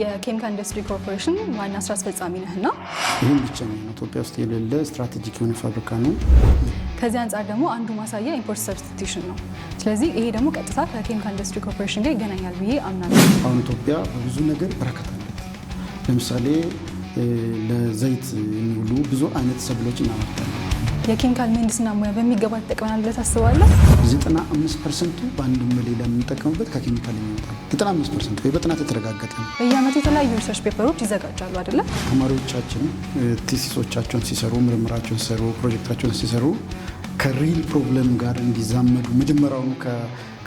የኬሚካል ኢንዱስትሪ ኮርፖሬሽን ዋና ስራ አስፈጻሚ ነህና ይህም ብቻ ነው ኢትዮጵያ ውስጥ የሌለ ስትራቴጂክ የሆነ ፋብሪካ ነው። ከዚህ አንጻር ደግሞ አንዱ ማሳያ ኢምፖርት ሰብስቲቱሽን ነው። ስለዚህ ይሄ ደግሞ ቀጥታ ከኬሚካል ኢንዱስትሪ ኮርፖሬሽን ጋር ይገናኛል ብዬ አምናለሁ። አሁን ኢትዮጵያ በብዙ ነገር በረከት አላት። ለምሳሌ ለዘይት የሚውሉ ብዙ አይነት ሰብሎች እናመርታለን። የኬሚካል ምህንድስና ሙያ በሚገባ ተጠቅመናል ብለህ ታስባለህ? 95% በአንድም በሌላ የምንጠቀምበት ከኬሚካል የሚወጣ 95% በጥናት የተረጋገጠ ነው። በየዓመቱ የተለያዩ ሪሰርች ፔፐሮች ይዘጋጃሉ አይደለ? ተማሪዎቻችን ቲሲሶቻቸውን ሲሰሩ፣ ምርምራቸውን ሲሰሩ፣ ፕሮጀክታቸውን ሲሰሩ ከሪል ፕሮብለም ጋር እንዲዛመዱ መጀመሪያውኑ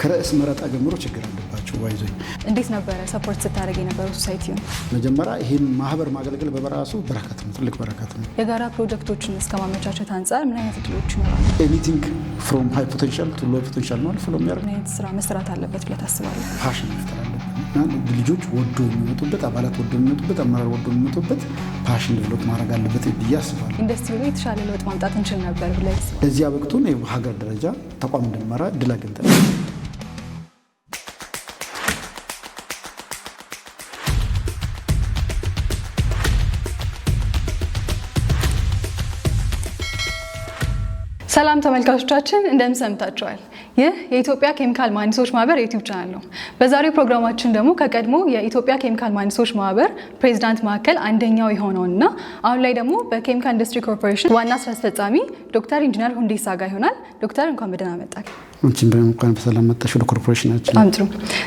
ከርዕስ መረጣ ጀምሮ ችግር አለባቸው። ዋይዞኝ እንዴት ነበረ ሰፖርት ስታደርግ የነበረው ሶሳይቲውን? መጀመሪያ ይህን ማህበር ማገልገል በበራሱ በረከት ነው፣ ትልቅ በረከት ነው። የጋራ ፕሮጀክቶችን እስከ ማመቻቸት አንጻር ምን አይነት እድሎች ይኖራሉ? ኤኒቲንግ ፍሮም ሃይ ፖቴንሻል ቱ ሎው ፖቴንሻል ነው ፍሎ የሚያደርግ ምን አይነት ስራ መስራት አለበት ብለህ ታስባለህ? ፓሽን መፍጠር አለበት። ልጆች ወዶ የሚመጡበት፣ አባላት ወዶ የሚመጡበት፣ አመራር ወዶ የሚመጡበት ፓሽን ዴቨሎፕ ማድረግ አለበት ብዬ አስባለሁ። ኢንዱስትሪ ላይ የተሻለ ለውጥ ማምጣት እንችል ነበር ብለህ ታስባለህ? ለዚህ አበቅቶን በሀገር ደረጃ ተቋም እንድንመራ እድል አግኝተናል። ሰላም ተመልካቾቻችን እንደምን ሰምታችኋል? ይህ የኢትዮጵያ ኬሚካል መሐንዲሶች ማህበር የዩቲዩብ ቻናል ነው። በዛሬው ፕሮግራማችን ደግሞ ከቀድሞ የኢትዮጵያ ኬሚካል መሐንዲሶች ማህበር ፕሬዚዳንት መካከል አንደኛው የሆነውና አሁን ላይ ደግሞ በኬሚካል ኢንዱስትሪ ኮርፖሬሽን ዋና ስራ አስፈጻሚ ዶክተር ኢንጂነር ሁንዴሳ ጋር ይሆናል። ዶክተር እንኳን በደህና መጣህ። እንኳን በሰላም መጣሽ ወደ ኮርፖሬሽናችን። በጣም ጥሩ።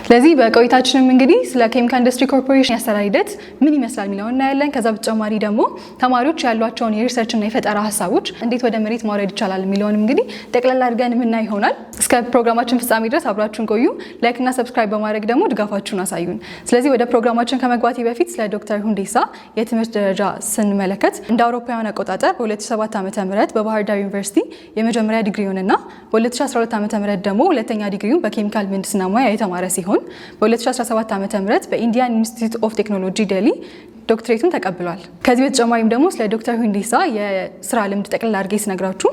ስለዚህ በቆይታችንም እንግዲህ ስለ ኬሚካል ኢንዱስትሪ ኮርፖሬሽን የአሰራር ሂደት ምን ይመስላል የሚለውን እናያለን። ከዛ በተጨማሪ ደግሞ ተማሪዎች ያሏቸውን የሪሰርችና የፈጠራ ሀሳቦች እንዴት ወደ መሬት ማውረድ ይቻላል የሚለውን እንግዲህ ጠቅላላ አድርገን የምናይ ይሆናል። እስከ ፕሮግራማችን ፍጻሜ ድረስ አብራችሁን ቆዩ። ላይክ እና ሰብስክራይብ በማድረግ ደግሞ ድጋፋችሁን አሳዩን። ስለዚህ ወደ ፕሮግራማችን ከመግባቴ በፊት ስለ ዶክተር ሁንዴሳ የትምህርት ደረጃ ስንመለከት እንደ አውሮፓውያን አቆጣጠር በ2007 ዓ.ም በባህር ዳር ዩኒቨርሲቲ የመጀመሪያ ዲግሪውንና በ2012 ዓ.ም ደግሞ ሁለተኛ ዲግሪውን በኬሚካል ምህንድስና ሙያ የተማረ ሲሆን በ2017 ዓ.ም በኢንዲያን ኢንስቲትዩት ኦፍ ቴክኖሎጂ ዴሊ ዶክትሬቱን ተቀብሏል። ከዚህ በተጨማሪም ደግሞ ስለ ዶክተር ሁንዴሳ የስራ ልምድ ጠቅላላ አድርጌ ስነግራችሁ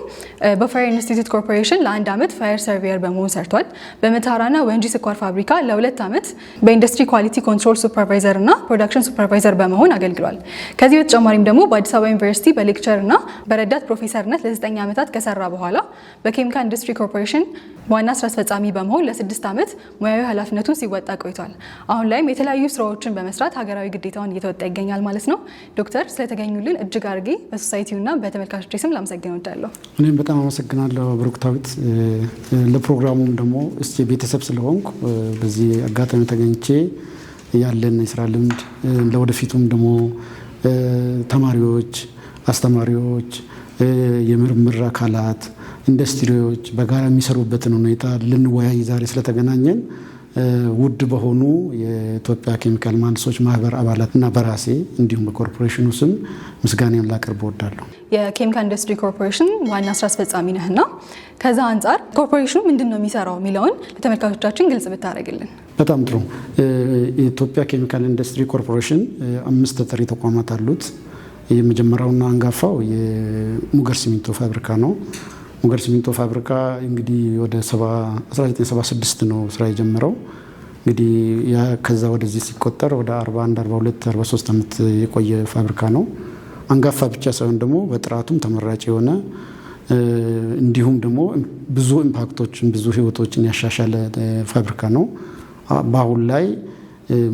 በፋየር ኢንስቲትዩት ኮርፖሬሽን ለ1 ዓመት ፋየር ሰርቬየር በመሆን ሰርቷል። በመተሃራና ወንጂ ስኳር ፋብሪካ ለ2 ዓመት በኢንዱስትሪ ኳሊቲ ኮንትሮል ሱፐርቫይዘር እና ፕሮዳክሽን ሱፐርቫይዘር በመሆን አገልግሏል። ከዚህ በተጨማሪም ደግሞ በአዲስ አበባ ዩኒቨርሲቲ በሌክቸር እና በረዳት ፕሮፌሰርነት ለ9 ዓመታት ከሰራ በኋላ በኬሚካል ኢንዱስትሪ ኮርፖሬሽን ዋና ስራ አስፈጻሚ በመሆን ለ6 ዓመት ሙያዊ ኃላፊነቱን ሲወጣ ቆይቷል። አሁን ላይም የተለያዩ ስራዎችን በመስራት ሀገራዊ ግዴታውን እየተወጣ ይገኛል ማለት ነው። ዶክተር ስለተገኙልን እጅግ አድርጌ በሶሳይቲውና በተመልካቾች ስም ላመሰግን እወዳለሁ። እኔም በጣም አመሰግናለሁ ብሩክታዊት። ለፕሮግራሙም ደግሞ እስቲ ቤተሰብ ስለሆንኩ በዚህ አጋጣሚ ተገኝቼ ያለን የስራ ልምድ ለወደፊቱም ደግሞ ተማሪዎች፣ አስተማሪዎች፣ የምርምር አካላት፣ ኢንዱስትሪዎች በጋራ የሚሰሩበትን ሁኔታ ልንወያይ ዛሬ ስለተገናኘን ውድ በሆኑ የኢትዮጵያ ኬሚካል መሐንዲሶች ማህበር አባላት እና በራሴ እንዲሁም በኮርፖሬሽኑ ስም ምስጋናን ላቀርብ እወዳለሁ። የኬሚካል ኢንዱስትሪ ኮርፖሬሽን ዋና ስራ አስፈጻሚ ነህና ከዛ አንጻር ኮርፖሬሽኑ ምንድን ነው የሚሰራው የሚለውን ለተመልካቾቻችን ግልጽ ብታደርግልን። በጣም ጥሩ። የኢትዮጵያ ኬሚካል ኢንዱስትሪ ኮርፖሬሽን 5 ተጠሪ ተቋማት አሉት። የመጀመሪያውና አንጋፋው የሙገር ሲሚንቶ ፋብሪካ ነው። ሙገር ሲሚንቶ ፋብሪካ እንግዲህ ወደ 1976 ነው ስራ የጀመረው። እንግዲህ ከዛ ወደዚህ ሲቆጠር ወደ 41፣ 42፣ 43 ዓመት የቆየ ፋብሪካ ነው። አንጋፋ ብቻ ሳይሆን ደግሞ በጥራቱም ተመራጭ የሆነ እንዲሁም ደግሞ ብዙ ኢምፓክቶችን ብዙ ህይወቶችን ያሻሻለ ፋብሪካ ነው። በአሁን ላይ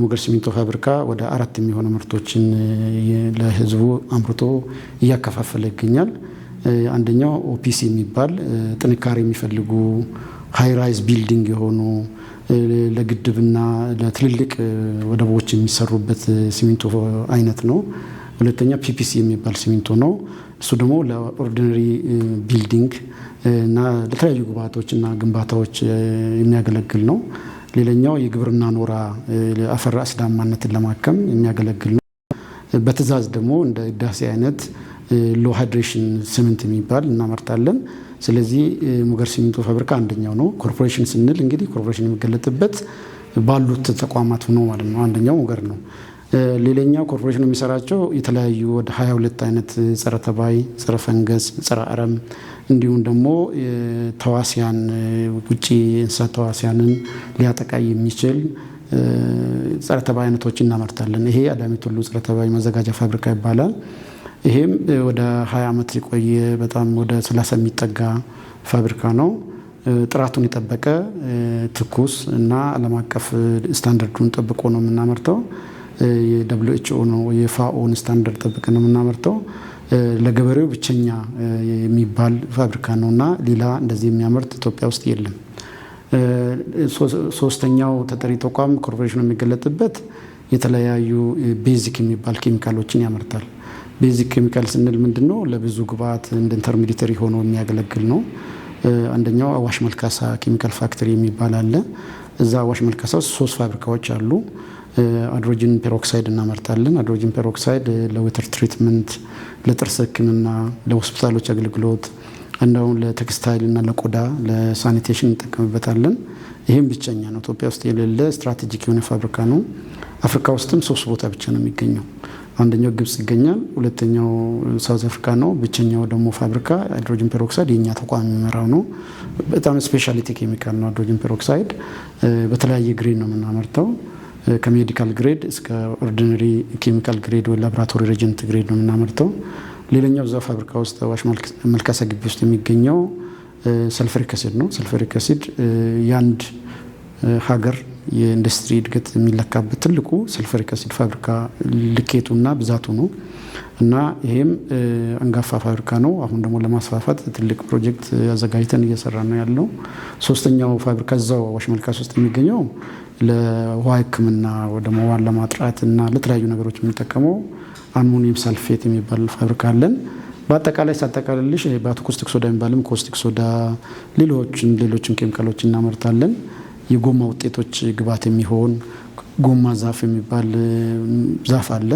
ሙገር ሲሚንቶ ፋብሪካ ወደ 4 የሚሆኑ ምርቶችን ለህዝቡ አምርቶ እያከፋፈለ ይገኛል። አንደኛው ኦፒሲ የሚባል ጥንካሬ የሚፈልጉ ሃይ ራይዝ ቢልዲንግ የሆኑ ለግድብና ለትልልቅ ወደቦች የሚሰሩበት ሲሚንቶ አይነት ነው። ሁለተኛ ፒፒሲ የሚባል ሲሚንቶ ነው። እሱ ደግሞ ለኦርዲነሪ ቢልዲንግ እና ለተለያዩ ግብዓቶችና ግንባታዎች የሚያገለግል ነው። ሌላኛው የግብርና ኖራ አፈር አስዳማነትን ለማከም የሚያገለግል ነው። በትዕዛዝ ደግሞ እንደ ህዳሴ አይነት ሎ ሃይድሬሽን ሲሚንት የሚባል እናመርታለን። ስለዚህ ሙገር ሲሚንቶ ፋብሪካ አንደኛው ነው። ኮርፖሬሽን ስንል እንግዲህ ኮርፖሬሽን የሚገለጥበት ባሉት ተቋማት ነው ማለት ነው። አንደኛው ሙገር ነው። ሌላኛው ኮርፖሬሽኑ የሚሰራቸው የተለያዩ ወደ 22 አይነት ጸረ ተባይ፣ ጸረ ፈንገስ፣ ጸረ አረም እንዲሁም ደግሞ ተዋሲያን ውጪ እንስሳት ተዋሲያንን ሊያጠቃ የሚችል ጸረ ተባይ አይነቶች እናመርታለን። ይሄ አዳሚ ቱሉ ጸረ ተባይ ማዘጋጃ ፋብሪካ ይባላል። ይሄም ወደ 20 ዓመት የቆየ በጣም ወደ 30 የሚጠጋ ፋብሪካ ነው። ጥራቱን የጠበቀ ትኩስ እና ዓለም አቀፍ ስታንዳርዱን ጠብቆ ነው የምናመርተው። የWHO ነው የፋኦን ስታንዳርድ ጠብቀን ነው የምናመርተው። ለገበሬው ብቸኛ የሚባል ፋብሪካ ነውና ሌላ እንደዚህ የሚያመርት ኢትዮጵያ ውስጥ የለም። ሶስተኛው ተጠሪ ተቋም ኮርፖሬሽኑ የሚገለጥበት የተለያዩ ቤዚክ የሚባል ኬሚካሎችን ያመርታል። ቤዚክ ኬሚካል ስንል ምንድነው? ለብዙ ግብዓት እንደ ኢንተርሚዲተሪ ሆኖ የሚያገለግል ነው። አንደኛው አዋሽ መልካሳ ኬሚካል ፋክተሪ የሚባል አለ። እዛ አዋሽ መልካሳ ውስጥ 3 ፋብሪካዎች አሉ። ሃይድሮጅን ፔሮክሳይድ እናመርታለን። ሃይድሮጅን ፔሮክሳይድ ለወተር ትሪትመንት፣ ለጥርስ ሕክምና፣ ለሆስፒታሎች አገልግሎት እንደውም ለቴክስታይል እና ለቆዳ ለሳኒቴሽን እንጠቀምበታለን። ይህም ብቸኛ ነው ኢትዮጵያ ውስጥ የሌለ ስትራቴጂክ የሆነ ፋብሪካ ነው። አፍሪካ ውስጥም 3 ቦታ ብቻ ነው የሚገኘው። አንደኛው ግብጽ ይገኛል፣ ሁለተኛው ሳውዝ አፍሪካ ነው። ብቸኛው ደግሞ ፋብሪካ ሃይድሮጅን ፔሮክሳይድ የኛ ተቋም የሚመራው ነው። በጣም ስፔሻሊቲ ኬሚካል ነው ሃይድሮጅን ፔሮክሳይድ። በተለያየ ግሬድ ነው የምናመርተው። ከሜዲካል ግሬድ እስከ ኦርዲነሪ ኬሚካል ግሬድ ወይ ላቦራቶሪ ሬጀንት ግሬድ ነው የምናመርተው። ሌላኛው እዛ ፋብሪካ ውስጥ አዋሽ መልካሳ ግቢ ውስጥ የሚገኘው ሰልፈሪክ አሲድ ነው። ሰልፈሪክ አሲድ የአንድ ሀገር የኢንዱስትሪ እድገት የሚለካበት ትልቁ ሰልፈሪክ አሲድ ፋብሪካ ልኬቱና ብዛቱ ነው እና ይሄም አንጋፋ ፋብሪካ ነው። አሁን ደግሞ ለማስፋፋት ትልቅ ፕሮጀክት አዘጋጅተን እየሰራ ነው ያለው። ሶስተኛው ፋብሪካ እዛው አዋሽ መልካሳ ውስጥ የሚገኘው ለውሃ ሕክምና ወደ ውሃን ለማጥራት እና ለተለያዩ ነገሮች የሚጠቀመው አልሙኒየም ሳልፌት የሚባል ፋብሪካ አለን። በአጠቃላይ ሳጠቃልልሽ ባቱ ኮስቲክ ሶዳ የሚባልም ኮስቲክ ሶዳ፣ ሌሎችን ኬሚካሎች እናመርታለን። የጎማ ውጤቶች ግብዓት የሚሆን ጎማ ዛፍ የሚባል ዛፍ አለ።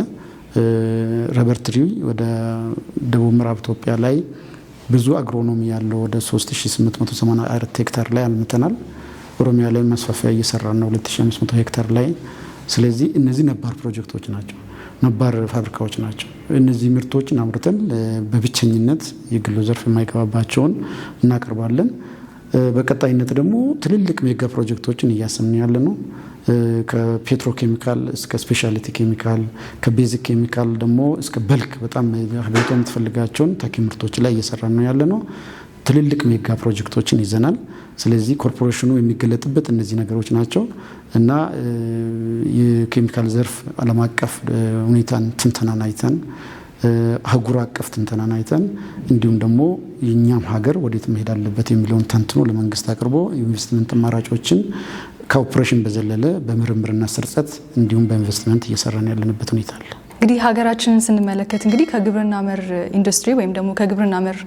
ረበር ትሪ ወደ ደቡብ ምዕራብ ኢትዮጵያ ላይ ብዙ አግሮኖሚ ያለው ወደ 3884 ሄክታር ላይ አልምተናል። ኦሮሚያ ላይ ማስፋፊያ እየሰራን ነው 2500 ሄክታር ላይ። ስለዚህ እነዚህ ነባር ፕሮጀክቶች ናቸው፣ ነባር ፋብሪካዎች ናቸው። እነዚህ ምርቶችን አምርተን በብቸኝነት የግሉ ዘርፍ የማይገባባቸውን እናቀርባለን። በቀጣይነት ደግሞ ትልልቅ ሜጋ ፕሮጀክቶችን እያሰብን ያለ ነው። ከፔትሮኬሚካል እስከ ስፔሻሊቲ ኬሚካል፣ ከቤዚክ ኬሚካል ደግሞ እስከ በልክ በጣም ሀገሪቷ የምትፈልጋቸውን ታኪ ምርቶች ላይ እየሰራን ነው ያለ ነው። ትልልቅ ሜጋ ፕሮጀክቶችን ይዘናል። ስለዚህ ኮርፖሬሽኑ የሚገለጥበት እነዚህ ነገሮች ናቸው እና የኬሚካል ዘርፍ ዓለም አቀፍ ሁኔታን ትንተናን አይተን አህጉር አቀፍ ትንተናን አይተን እንዲሁም ደግሞ የኛም ሀገር ወዴት መሄድ አለበት የሚለውን ተንትኖ ለመንግስት አቅርቦ ኢንቨስትመንት አማራጮችን ከኦፕሬሽን በዘለለ በምርምርና ስርጸት እንዲሁም በኢንቨስትመንት እየሰራን ያለንበት ሁኔታ አለ። እንግዲህ ሀገራችንን ስንመለከት እንግዲህ ከግብርና መር ኢንዱስትሪ ወይም ደግሞ ከግብርና መር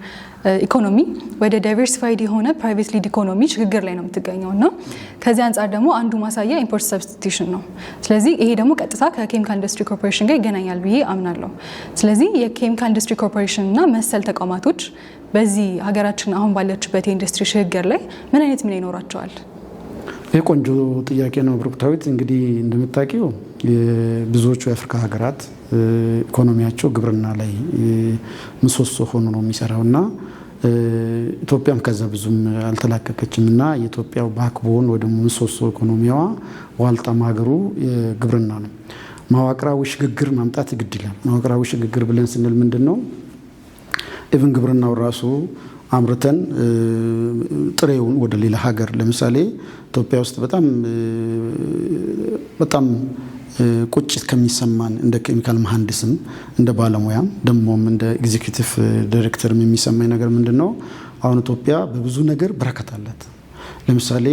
ኢኮኖሚ ወደ ዳይቨርሲፋይድ የሆነ ፕራይቬት ሊድ ኢኮኖሚ ሽግግር ላይ ነው የምትገኘው እና ከዚህ አንጻር ደግሞ አንዱ ማሳያ ኢምፖርት ሰብስቲቱሽን ነው። ስለዚህ ይሄ ደግሞ ቀጥታ ከኬሚካል ኢንዱስትሪ ኮርፖሬሽን ጋር ይገናኛል ብዬ አምናለሁ። ስለዚህ የኬሚካል ኢንዱስትሪ ኮርፖሬሽን እና መሰል ተቋማቶች በዚህ ሀገራችን አሁን ባለችበት የኢንዱስትሪ ሽግግር ላይ ምን አይነት ሚና ይኖራቸዋል? ይህ ቆንጆ ጥያቄ ነው ብሩክታዊት። እንግዲህ እንደምታውቂው ብዙዎቹ የአፍሪካ ሀገራት ኢኮኖሚያቸው ግብርና ላይ ምሰሶ ሆኖ ነው የሚሰራውና ኢትዮጵያም ከዛ ብዙም አልተላቀቀችም እና የኢትዮጵያው ባክቦን ወይ ደግሞ ምሰሶ ኢኮኖሚዋ ዋልታ ሀገሩ ግብርና ነው። መዋቅራዊ ሽግግር ማምጣት ግድ ይላል። መዋቅራዊ ሽግግር ብለን ስንል ምንድን ነው? ኢቭን ግብርናው ራሱ አምርተን ጥሬውን ወደ ሌላ ሀገር ለምሳሌ ኢትዮጵያ ውስጥ በጣም ቁጭት ከሚሰማን እንደ ኬሚካል መሐንዲስም እንደ ባለሙያም ደሞም እንደ ኤግዚኪዩቲቭ ዳይሬክተርም የሚሰማኝ ነገር ምንድነው? አሁን ኢትዮጵያ በብዙ ነገር በረከት አላት። ለምሳሌ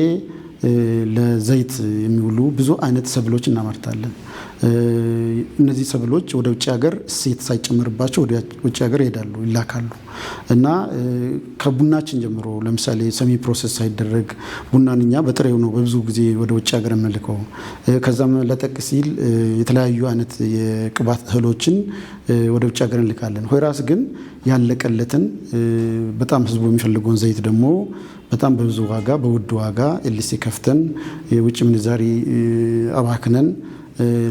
ለዘይት የሚውሉ ብዙ አይነት ሰብሎች እናመርታለን። እነዚህ ሰብሎች ወደ ውጭ ሀገር እሴት ሳይጨምርባቸው ወደ ውጭ ሀገር ይሄዳሉ፣ ይላካሉ እና ከቡናችን ጀምሮ ለምሳሌ ሰሚ ፕሮሰስ ሳይደረግ ቡናን እኛ በጥሬው ነው በብዙ ጊዜ ወደ ውጭ ሀገር የምንልከው። ከዛም ለጠቅ ሲል የተለያዩ አይነት የቅባት እህሎችን ወደ ውጭ ሀገር እንልካለን። ሆይራስ ግን ያለቀለትን በጣም ህዝቡ የሚፈልገውን ዘይት ደግሞ በጣም በብዙ ዋጋ በውድ ዋጋ ኤልሲ ከፍተን የውጭ ምንዛሪ አባክነን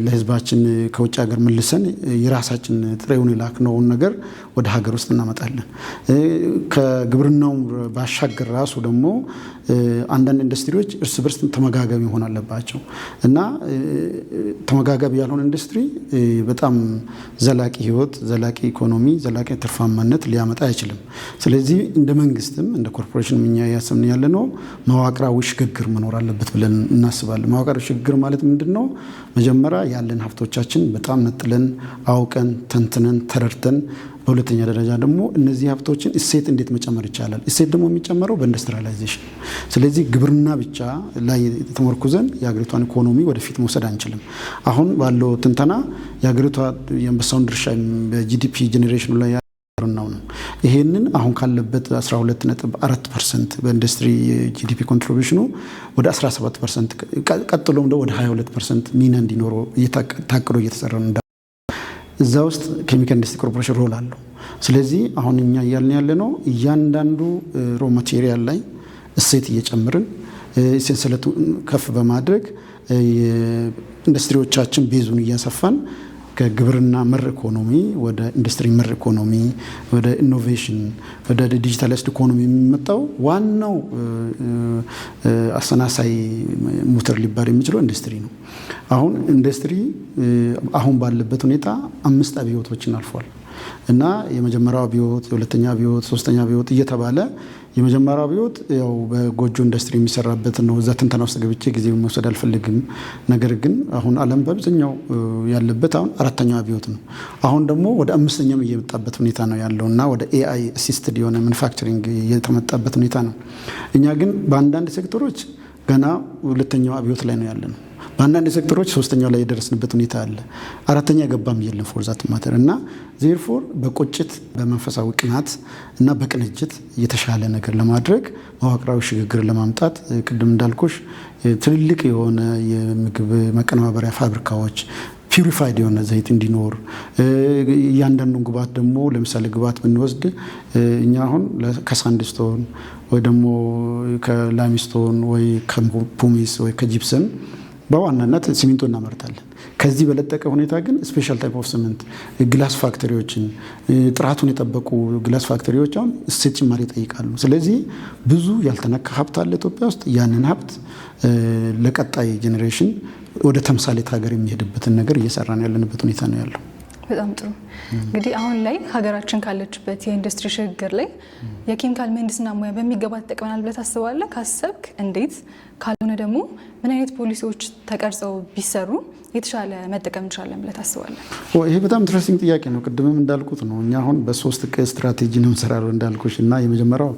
ለህዝባችን ከውጭ ሀገር መልሰን የራሳችን ጥሬውን የላክነውን ነገር ወደ ሀገር ውስጥ እናመጣለን። ከግብርናው ባሻገር ራሱ ደግሞ አንዳንድ ኢንዱስትሪዎች እርስ በርስ ተመጋጋቢ መሆን አለባቸው እና ተመጋጋቢ ያልሆነ ኢንዱስትሪ በጣም ዘላቂ ህይወት፣ ዘላቂ ኢኮኖሚ፣ ዘላቂ ትርፋማነት ሊያመጣ አይችልም። ስለዚህ እንደ መንግስትም እንደ ኮርፖሬሽን እኛ ያሰብን ያለነው መዋቅራዊ ሽግግር መኖር አለበት ብለን እናስባለን። መዋቅራዊ ሽግግር ማለት ምንድነው? መጀመሪያ ያለን ሀብቶቻችን በጣም ነጥለን አውቀን ተንትነን ተረድተን፣ በሁለተኛ ደረጃ ደግሞ እነዚህ ሀብቶችን እሴት እንዴት መጨመር ይቻላል። እሴት ደግሞ የሚጨመረው በኢንዱስትሪያላይዜሽን። ስለዚህ ግብርና ብቻ ላይ ተመርኩዘን የሀገሪቷን ኢኮኖሚ ወደፊት መውሰድ አንችልም። አሁን ባለው ትንተና የሀገሪቷ የአንበሳውን ድርሻ በጂዲፒ ጄኔሬሽኑ ላይ ግብርናው ነው። ይሄንን አሁን ካለበት 12.4% በኢንዱስትሪ ጂዲፒ ኮንትሪቢዩሽኑ ወደ 17% ቀጥሎም ወደ 22% ሚና እንዲኖረው ታቅዶ እየተሰራ ነው። እዛ ውስጥ ኬሚካል ኢንዱስትሪ ኮርፖሬሽን ሮል አለው። ስለዚህ አሁን እኛ እያልን ያለ ነው እያንዳንዱ ሮ ማቴሪያል ላይ እሴት እየጨመርን ሰንሰለቱን ከፍ በማድረግ ኢንዱስትሪዎቻችን ቤዙን እያሰፋን ከግብርና መር ኢኮኖሚ ወደ ኢንዱስትሪ መር ኢኮኖሚ፣ ወደ ኢኖቬሽን፣ ወደ ዲጂታላይዝድ ኢኮኖሚ የሚመጣው ዋናው አሰናሳይ ሞተር ሊባል የሚችለው ኢንዱስትሪ ነው። አሁን ኢንዱስትሪ አሁን ባለበት ሁኔታ 5 አብዮቶችን አልፏል እና የመጀመሪያው አብዮት፣ የሁለተኛ አብዮት፣ ሶስተኛ አብዮት እየተባለ የመጀመሪያው አብዮት ያው በጎጆ ኢንዱስትሪ የሚሰራበት ነው። እዛ ትንተና ውስጥ ገብቼ ጊዜ መውሰድ አልፈልግም። ነገር ግን አሁን ዓለም በአብዛኛው ያለበት አሁን 4ኛው አብዮት ነው። አሁን ደግሞ ወደ 5ኛው እየመጣበት ሁኔታ ነው ያለውና ወደ ኤአይ አሲስትድ የሆነ ማኑፋክቸሪንግ እየተመጣበት ሁኔታ ነው። እኛ ግን በአንዳንድ ሴክተሮች ገና 2ኛው አብዮት ላይ ነው ያለነው። በአንዳንድ ሴክተሮች 3ኛው ላይ የደረስንበት ሁኔታ አለ። 4ኛ ገባም የለም ፎር ዛት ማተር እና ዜርፎር በቁጭት በመንፈሳዊ ቅናት እና በቅንጅት የተሻለ ነገር ለማድረግ መዋቅራዊ ሽግግር ለማምጣት ቅድም እንዳልኩሽ ትልልቅ የሆነ የምግብ መቀነባበሪያ ፋብሪካዎች ፒዩሪፋይድ የሆነ ዘይት እንዲኖር እያንዳንዱን ግብዓት ደግሞ ለምሳሌ ግብዓት ብንወስድ እኛ አሁን ከሳንድስቶን ወይ ደግሞ ከላሚስቶን ወይ ከፑሚስ ወይ ከጂፕሰም በዋናነት ሲሚንቶ እናመርታለን። ከዚህ በለጠቀ ሁኔታ ግን ስፔሻል ታይፕ ኦፍ ሲመንት ግላስ ፋክተሪዎችን ጥራቱን የጠበቁ ግላስ ፋክተሪዎች አሁን እሴት ጭማሪ ይጠይቃሉ። ስለዚህ ብዙ ያልተነካ ሀብት አለ ኢትዮጵያ ውስጥ። ያንን ሀብት ለቀጣይ ጄኔሬሽን ወደ ተምሳሌት ሀገር የሚሄድበትን ነገር እየሰራን ያለንበት ሁኔታ ነው ያለው። በጣም ጥሩ። እንግዲህ አሁን ላይ ሀገራችን ካለችበት የኢንዱስትሪ ሽግግር ላይ የኬሚካል ምህንድስና ሙያ በሚገባ ተጠቅመናል ብለህ ታስባለህ? ካሰብክ እንዴት? ካልሆነ ደግሞ ምን አይነት ፖሊሲዎች ተቀርጸው ቢሰሩ የተሻለ መጠቀም እንችላለን ብለህ ታስባለህ? ይሄ በጣም ኢንትረስቲንግ ጥያቄ ነው። ቅድምም እንዳልኩት ነው እኛ አሁን በ3 ስትራቴጂ ነው የምንሰራው እንዳልኩሽ እና የመጀመሪያው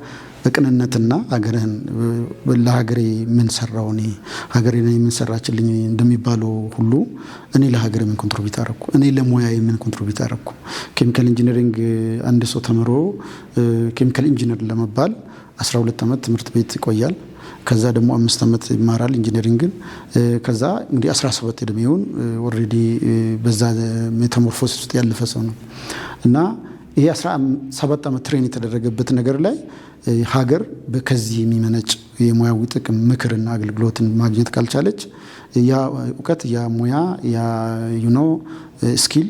በቅንነትና ሀገርህን ለሀገሬ ምን ሰራው እኔ ሀገሬ ምን ሰራችልኝ እንደሚባለው ሁሉ እኔ ለሀገሬ ምን ኮንትሪቢዩት አደረኩ፣ እኔ ለሙያዬ ምን ኮንትሪቢዩት አደረኩ። ኬሚካል ኢንጂነሪንግ አንድ ሰው ተምሮ ኬሚካል ኢንጂነር ለመባል 12 ዓመት ትምህርት ቤት ይቆያል። ከዛ ደግሞ 5 ዓመት ይማራል ኢንጂነሪንግን። ከዛ እንግዲህ 17 እድሜውን ኦልሬዲ በዛ ሜታሞርፎሲስ ውስጥ ያለፈ ሰው ነው እና ይሄ 17 ዓመት ትሬን የተደረገበት ነገር ላይ ሀገር ከዚህ የሚመነጭ የሙያዊ ጥቅም ምክርና አገልግሎትን ማግኘት ካልቻለች ያ እውቀት ያ ሙያ ያ ስኪል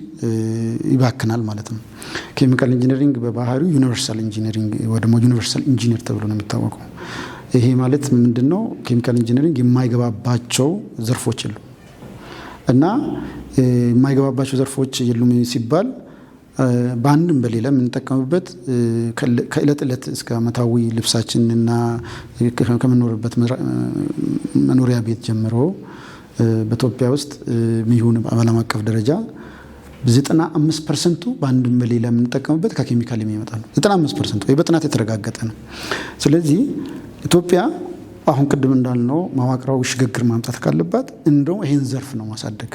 ይባክናል ማለት ነው። ኬሚካል ኢንጂነሪንግ በባህሪው ዩኒቨርሳል ኢንጂነሪንግ ወይ ደግሞ ዩኒቨርሳል ኢንጂነር ተብሎ ነው የሚታወቀው። ይሄ ማለት ምንድነው? ኬሚካል ኢንጂነሪንግ የማይገባባቸው ዘርፎች የሉም እና የማይገባባቸው ዘርፎች የሉም ሲባል በአንድም በሌላ የምንጠቀምበት ከእለት እለት እስከ ዓመታዊ ልብሳችንና ከምንኖርበት መኖሪያ ቤት ጀምሮ በኢትዮጵያ ውስጥ ሚሆን በዓለም አቀፍ ደረጃ 95% በአንድም በሌላ የምንጠቀምበት ከኬሚካል የሚመጣ ነው። 95% ወይ በጥናት የተረጋገጠ ነው። ስለዚህ ኢትዮጵያ አሁን ቅድም እንዳልነው መዋቅራዊ ሽግግር ማምጣት ካለባት እንደው ይሄን ዘርፍ ነው ማሳደግ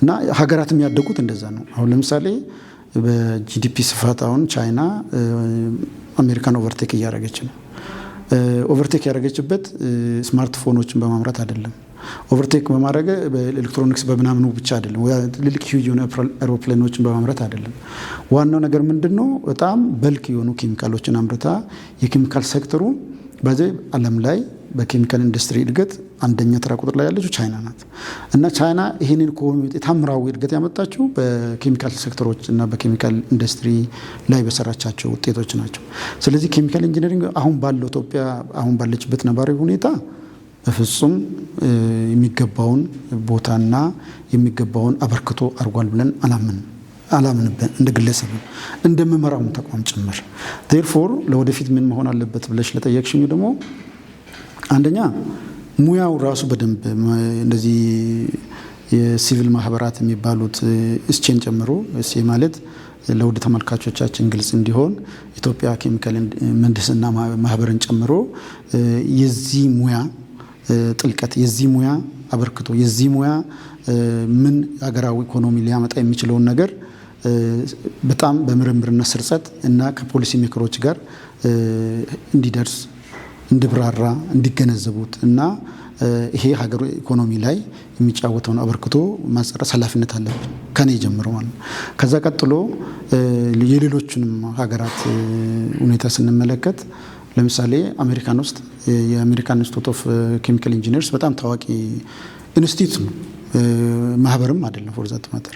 እና ሀገራትም ያደጉት እንደዛ ነው። አሁን ለምሳሌ በጂዲፒ ስፋት አሁን ቻይና አሜሪካን ኦቨርቴክ እያደረገች ነው። ኦቨርቴክ ያደረገችበት ስማርትፎኖችን በማምረት አይደለም። ኦቨርቴክ በማድረግ በኤሌክትሮኒክስ በምናምኑ ብቻ አይደለም። ትልልቅ ሂውጅ የሆኑ አውሮፕላኖችን በማምረት አይደለም። ዋናው ነገር ምንድነው? በጣም በልክ የሆኑ ኬሚካሎችን አምርታ የኬሚካል ሴክተሩ በዚህ ዓለም ላይ በኬሚካል ኢንዱስትሪ እድገት አንደኛ ተራ ቁጥር ላይ ያለችው ቻይና ናት። እና ቻይና ይህንን ታምራዊ እድገት ያመጣችው በኬሚካል ሴክተሮች እና በኬሚካል ኢንዱስትሪ ላይ በሰራቻቸው ውጤቶች ናቸው። ስለዚህ ኬሚካል ኢንጂነሪንግ አሁን ባለው ኢትዮጵያ አሁን ባለችበት ነባራዊ ሁኔታ በፍጹም የሚገባውን ቦታና የሚገባውን አበርክቶ አድርጓል ብለን አላምንበት እንደ ግለሰብ እንደምመራው ተቋም ጭምር። ዴርፎር ለወደፊት ምን መሆን አለበት ብለሽ ለጠየቅሽኝ ደግሞ አንደኛ ሙያው ራሱ በደንብ እንደዚህ የሲቪል ማህበራት የሚባሉት እስቼን ጨምሮ እስቼ ማለት ለውድ ተመልካቾቻችን ግልጽ እንዲሆን ኢትዮጵያ ኬሚካል ምህንድስና ማህበርን ጨምሮ የዚህ ሙያ ጥልቀት የዚህ ሙያ አበርክቶ የዚህ ሙያ ምን ሀገራዊ ኢኮኖሚ ሊያመጣ የሚችለውን ነገር በጣም በምርምርና ስርጸት እና ከፖሊሲ ሜከሮች ጋር እንዲደርስ እንዲብራራ እንዲገነዘቡት እና ይሄ ሀገሩ ኢኮኖሚ ላይ የሚጫወተውን አበርክቶ ማጽረስ ኃላፊነት አለብን ከኔ ጀምሮ ማለት። ከዛ ቀጥሎ የሌሎችንም ሀገራት ሁኔታ ስንመለከት ለምሳሌ አሜሪካን ውስጥ የአሜሪካን ኢንስቲትዩት ኦፍ ኬሚካል ኢንጂነርስ በጣም ታዋቂ ኢንስቲትዩት ነው። ማህበርም አይደለም ፎር ዛት ማተር።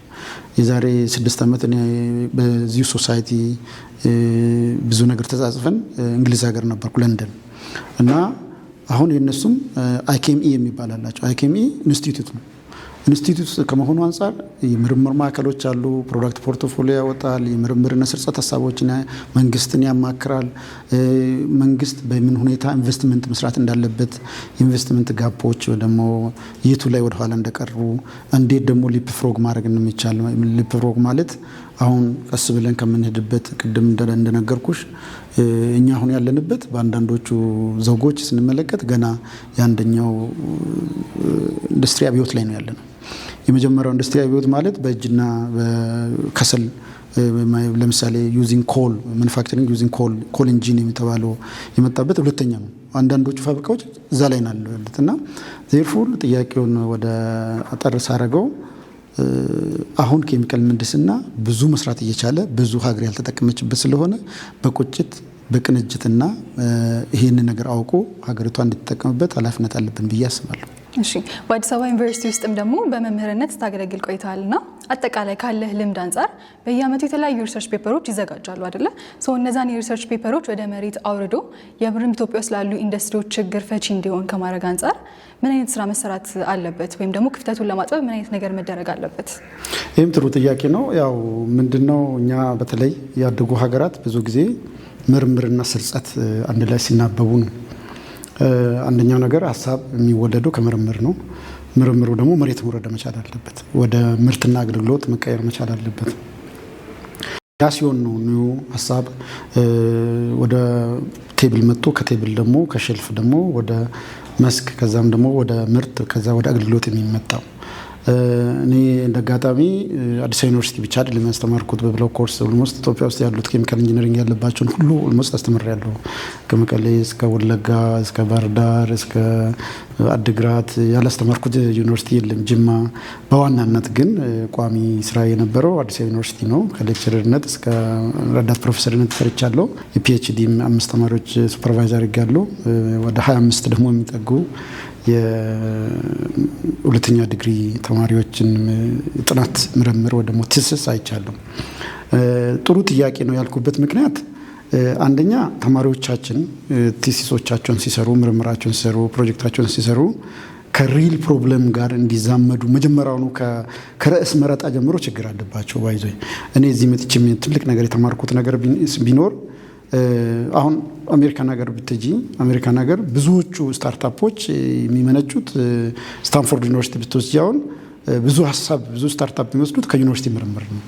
የዛሬ 6 ዓመት እኔ በዚሁ ሶሳይቲ ብዙ ነገር ተጻጽፈን እንግሊዝ ሀገር ነበርኩ ለንደን እና አሁን የነሱም አይኬምኢ የሚባል አላቸው። አይኬምኢ ኢንስቲትዩት ነው። ኢንስቲትዩት ከመሆኑ አንፃር የምርምር ማዕከሎች አሉ። ፕሮዳክት ፖርትፎሊዮ ያወጣል። የምርምርና ስርጸት ሀሳቦችን መንግስትን ያማክራል። መንግስት በምን ሁኔታ ኢንቨስትመንት መስራት እንዳለበት ኢንቨስትመንት ጋፖች ደግሞ የቱ ላይ ወደ ኋላ እንደቀሩ እንዴት ደግሞ ሊፕ ፍሮግ ማድረግ እንደሚቻል ሊፕ ፍሮግ ማለት አሁን ቀስ ብለን ከምንሄድበት ቅድም እንደነገርኩሽ እኛ አሁን ያለንበት በአንዳንዶቹ ዘውጎች ስንመለከት ገና የአንደኛው ኢንዱስትሪ አብዮት ላይ ነው ያለነው። የመጀመሪያው ኢንዱስትሪ አብዮት ማለት በእጅና በከሰል ለምሳሌ ዩዚንግ ኮል ማኑፋክቸሪንግ ዩዚንግ ኮል ኢንጂን የሚባለው የመጣበት ሁለተኛ ነው። አንዳንዶቹ ፋብሪካዎች እዛ ላይ ናቸው ያሉትና ዜርፎር ጥያቄውን ወደ አጠርስ አረገው አሁን ኬሚካል ምህንድስና ብዙ መስራት እየቻለ ብዙ ሀገር ያልተጠቀመችበት ስለሆነ በቁጭት በቅንጅትና ይሄን ነገር አውቆ ሀገሪቷ እንድትጠቀምበት ኃላፊነት አለብን ብዬ አስባለሁ። እሺ በአዲስ አበባ ዩኒቨርሲቲ ውስጥም ደግሞ በመምህርነት ስታገለግል ቆይተሃልና አጠቃላይ ካለህ ልምድ አንጻር በየዓመቱ የተለያዩ ሪሰርች ፔፐሮች ይዘጋጃሉ አይደለ? እነዛን የሪሰርች ፔፐሮች ወደ መሬት አውርዶ የብርም ኢትዮጵያ ውስጥ ላሉ ኢንዱስትሪዎች ችግር ፈቺ እንዲሆን ከማድረግ አንጻር ምን አይነት ስራ መሰራት አለበት ወይም ደግሞ ክፍተቱን ለማጥበብ ምን አይነት ነገር መደረግ አለበት? ይህም ጥሩ ጥያቄ ነው። ያው ምንድነው እኛ በተለይ ያደጉ ሀገራት ብዙ ጊዜ ምርምርና ስርጸት አንድ ላይ ሲናበቡ ነው። አንደኛው ነገር ሀሳብ የሚወለደው ከምርምር ነው። ምርምሩ ደግሞ መሬት መውረድ መቻል አለበት፣ ወደ ምርትና አገልግሎት መቀየር መቻል አለበት። ያ ሲሆን ነው ኒው ሀሳብ ወደ ቴብል መጥቶ ከቴብል ደግሞ ከሼልፍ ደግሞ ወደ መስክ ከዛም ደግሞ ወደ ምርት ከዛ ወደ አገልግሎት የሚመጣው። እኔ እንደጋጣሚ አዲስ ዩኒቨርሲቲ ብቻ አይደለም ያስተማርኩት በብሎክ ኮርስ ኦልሞስት ኢትዮጵያ ውስጥ ያሉት ኬሚካል ኢንጂነሪንግ ያለባቸውን ሁሉ ኦልሞስት አስተምሬያለሁ። ከመቀሌ እስከ ወለጋ እስከ ባህር ዳር እስከ አድግራት ያላስተማርኩት ዩኒቨርሲቲ የለም። ጅማ በዋናነት ግን ቋሚ ስራ የነበረው አዲስ ዩኒቨርሲቲ ነው። ከሌክቸረርነት እስከ ረዳት ፕሮፌሰርነት ሰርቻለሁ። የፒኤችዲ 5 ተማሪዎች ሱፐርቫይዘር አድርጌያለሁ። ወደ 25 ደግሞ የሚጠጉ የሁለተኛ ዲግሪ ተማሪዎችን ጥናት ምርምር ወይ ደግሞ ቲሲስ አይቻለሁ። ጥሩ ጥያቄ ነው ያልኩበት ምክንያት አንደኛ ተማሪዎቻችን ቲሲሶቻቸውን ሲሰሩ ምርምራቸውን ሲሰሩ ፕሮጀክታቸውን ሲሰሩ ከሪል ፕሮብለም ጋር እንዲዛመዱ መጀመሪያውኑ ከርዕስ መረጣ ጀምሮ ችግር አለባቸው። ባይዞ እኔ እዚህ መጥቼ ትልቅ ነገር የተማርኩት ነገር ቢኖር አሁን አሜሪካን ሀገር ብትጂ አሜሪካን ሀገር ብዙዎቹ ስታርታፖች የሚመነጩት ስታንፎርድ ዩኒቨርሲቲ ብትወስጂ አሁን ብዙ ሀሳብ ብዙ ስታርታፕ የሚወስዱት ከዩኒቨርሲቲ ምርምር ነው።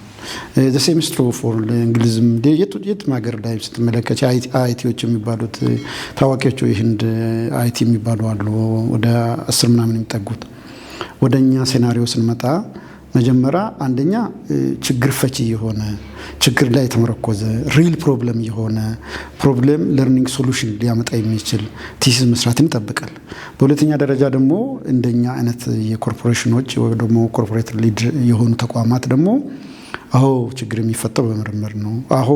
ዘ ሴም ስትሩ ፎር እንግሊዝም የት ሀገር ላይ ስትመለከች አይቲዎች የሚባሉት ታዋቂዎቹ የህንድ አይቲ የሚባሉ አሉ ወደ 10 ምናምን የሚጠጉት። ወደኛ ሴናሪዮ ስንመጣ መጀመሪያ አንደኛ ችግር ፈቺ የሆነ ችግር ላይ የተመረኮዘ ሪል ፕሮብለም የሆነ ፕሮብለም ለርኒንግ ሶሉሽን ሊያመጣ የሚችል ቲሲስ መስራትን ይጠብቃል። በሁለተኛ ደረጃ ደግሞ እንደኛ አይነት የኮርፖሬሽኖች ወይ ደግሞ ኮርፖሬት ሊድ የሆኑ ተቋማት ደግሞ አሁ ችግር የሚፈጠው በምርምር ነው፣ አሁ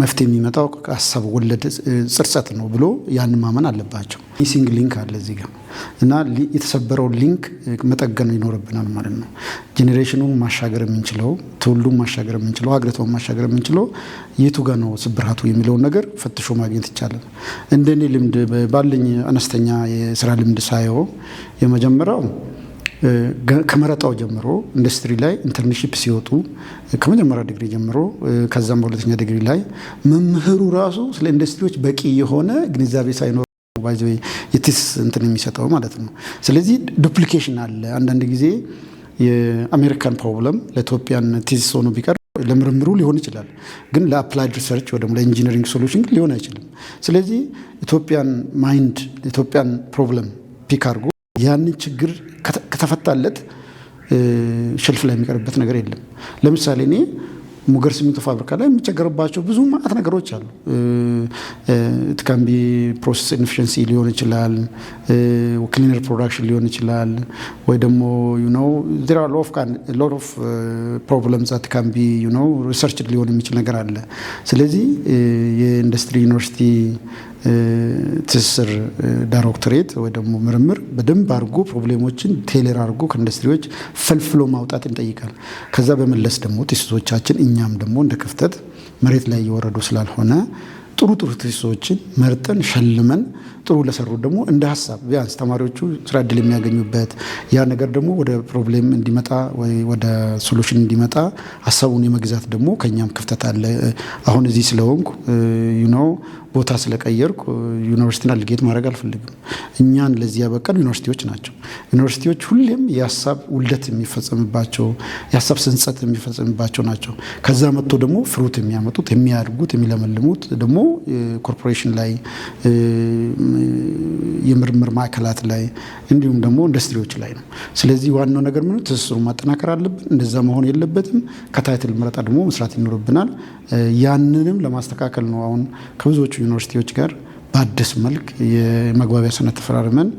መፍትሄ የሚመጣው ከሀሳብ ወለድ ጽርጸት ነው ብሎ ያን ማመን አለባቸው። ሚሲንግ ሊንክ አለ እዚህ ጋር እና የተሰበረው ሊንክ መጠገን ይኖርብናል ማለት ነው። ጄኔሬሽኑን ማሻገር የምንችለው ትውልዱን ማሻገር የምንችለው ሀገሪቷን ማሻገር የምንችለው የቱ ጋር ነው ስብራቱ የሚለውን ነገር ፈትሾ ማግኘት ይቻላል። እንደኔ ልምድ ባለኝ አነስተኛ የስራ ልምድ ሳየው የመጀመሪያው ከመረጣው ጀምሮ ኢንዱስትሪ ላይ ኢንተርንሺፕ ሲወጡ ከመጀመሪያ ዲግሪ ጀምሮ ከዛም በሁለተኛ ዲግሪ ላይ መምህሩ ራሱ ስለ ኢንዱስትሪዎች በቂ የሆነ ግንዛቤ ሳይኖር ባይዘይ የቲስ እንትን የሚሰጠው ማለት ነው። ስለዚህ ዱፕሊኬሽን አለ። አንዳንድ ጊዜ የአሜሪካን ፕሮብለም ለኢትዮጵያን ቲስ ሆኖ ቢቀር ለምርምሩ ሊሆን ይችላል፣ ግን ለአፕላይድ ሪሰርች ወይ ደግሞ ለኢንጂነሪንግ ሶሉሽን ሊሆን አይችልም። ስለዚህ ኢትዮጵያን ማይንድ ኢትዮጵያን ፕሮብለም ፒክ አድርጎ ያንን ችግር ከተፈታለት ሸልፍ ላይ የሚቀርበት ነገር የለም። ለምሳሌ እኔ ሙገር ሲሚንቶ ፋብሪካ ላይ የሚቸገርባቸው ብዙ ማዕት ነገሮች አሉ። ትካምቢ ፕሮሰስ ኢንኤፊሽንሲ ሊሆን ይችላል፣ ክሊነር ፕሮዳክሽን ሊሆን ይችላል፣ ወይ ደግሞ there are lot of problems that can be research ሊሆን የሚችል ነገር አለ። ስለዚህ የኢንዱስትሪ ዩኒቨርሲቲ ትስስር ዳይሬክቶሬት ወይ ደግሞ ምርምር በደንብ አድርጎ ፕሮብሌሞችን ቴለር አድርጎ ከኢንዱስትሪዎች ፈልፍሎ ማውጣት እንጠይቃል። ከዛ በመለስ ደግሞ ቴሲሶቻችን እኛም ደግሞ እንደ ክፍተት መሬት ላይ እየወረዱ ስላልሆነ ጥሩ ቴሲሶችን መርጠን ሸልመን ጥሩ ለሰሩት ደግሞ እንደ ሀሳብ ቢያንስ ተማሪዎቹ ስራ እድል የሚያገኙበት ያ ነገር ደግሞ ወደ ፕሮብሌም እንዲመጣ ወይ ወደ ሶሉሽን እንዲመጣ ሀሳቡን የመግዛት ደግሞ ከኛም ክፍተት አለ። አሁን እዚህ ስለሆንኩ ቦታ ስለቀየርኩ ዩኒቨርሲቲን አልጌት ማድረግ አልፈልግም። እኛን ለዚህ ያበቃን ዩኒቨርሲቲዎች ናቸው። ዩኒቨርሲቲዎች ሁሌም የሀሳብ ውልደት የሚፈጸምባቸው የሀሳብ ስንጸት የሚፈጸምባቸው ናቸው። ከዛ መጥቶ ደግሞ ፍሩት የሚያመጡት የሚያድጉት የሚለመልሙት ደግሞ ኮርፖሬሽን ላይ የምርምር ማዕከላት ላይ እንዲሁም ደግሞ ኢንዱስትሪዎች ላይ ነው። ስለዚህ ዋናው ነገር ምኑ ትስስሩ ማጠናከር አለብን። እንደዛ መሆን የለበትም። ከታይትል መረጣ ደግሞ መስራት ይኖርብናል። ያንንም ለማስተካከል ነው አሁን ከብዙዎቹ ዩኒቨርሲቲዎች ጋር በአዲስ መልክ የመግባቢያ ሰነድ ተፈራርመን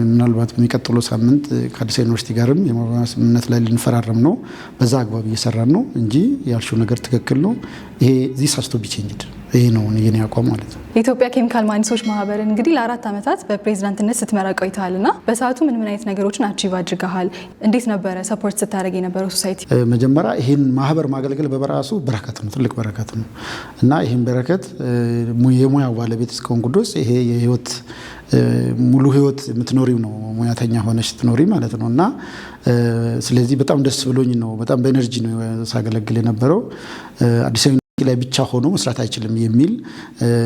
ምናልባት በሚቀጥለው ሳምንት ከአዲስ ዩኒቨርሲቲ ጋርም የመግባቢያ ስምምነት ላይ ልንፈራረም ነው። በዛ አግባብ እየሰራን ነው እንጂ ያልሽው ነገር ትክክል ነው። ይሄ ዚስ ሃዝ ቱ ቢ ቼንጅድ ይሄ ነው የኔ አቋም ማለት ነው። የኢትዮጵያ ኬሚካል መሀንዲሶች ማህበር እንግዲህ ለ4 ዓመታት በፕሬዝዳንትነት ስትመራ ቆይተሃልና በሰዓቱ ምን አይነት ነገሮችን አቺቭ አድርገሃል? እንዴት ነበረ ሰፖርት ስታደርግ የነበረው ሶሳይቲ? መጀመሪያ ይሄን ማህበር ማገልገል በበራሱ በረከት ነው፣ ትልቅ በረከት ነው እና ይሄን በረከት የሙያው ባለቤት እስከሆንኩ ድረስ ይሄ የህይወት ሙሉ ህይወት የምትኖሪው ነው፣ ሙያተኛ ሆነሽ ስትኖሪ ማለት ነው እና ስለዚህ በጣም ደስ ብሎኝ ነው፣ በጣም በኤነርጂ ነው ሳገለግል የነበረው። አዲስ ላይ ብቻ ሆኖ መስራት አይችልም የሚል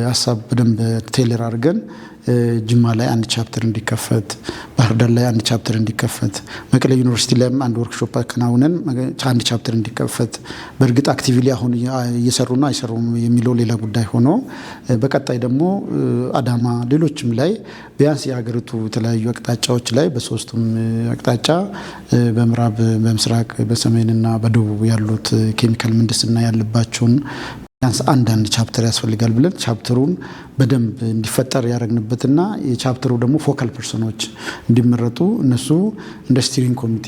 ሀሳብ በደንብ ቴለር አድርገን ጅማ ላይ አንድ ቻፕተር እንዲከፈት፣ ባህር ዳር ላይ አንድ ቻፕተር እንዲከፈት፣ መቀሌ ዩኒቨርሲቲ ላይ አንድ ወርክሾፕ አከናውነን አንድ ቻፕተር እንዲከፈት፣ በእርግጥ አክቲቭሊ አሁን እየሰሩና አይሰሩም የሚለው ሌላ ጉዳይ ሆኖ በቀጣይ ደግሞ አዳማ ሌሎችም ላይ ቢያንስ የሀገሪቱ የተለያዩ አቅጣጫዎች ላይ በሶስቱም አቅጣጫ በምዕራብ፣ በምስራቅ፣ በሰሜንና በደቡብ ያሉት ኬሚካል ምህንድስና ያለባቸውን ቢያንስ አንዳንድ ቻፕተር ያስፈልጋል ብለን ቻፕተሩን በደንብ እንዲፈጠር ያደረግንበትና የቻፕተሩ ደግሞ ፎካል ፐርሰኖች እንዲመረጡ እነሱ እንደ ስቲሪንግ ኮሚቴ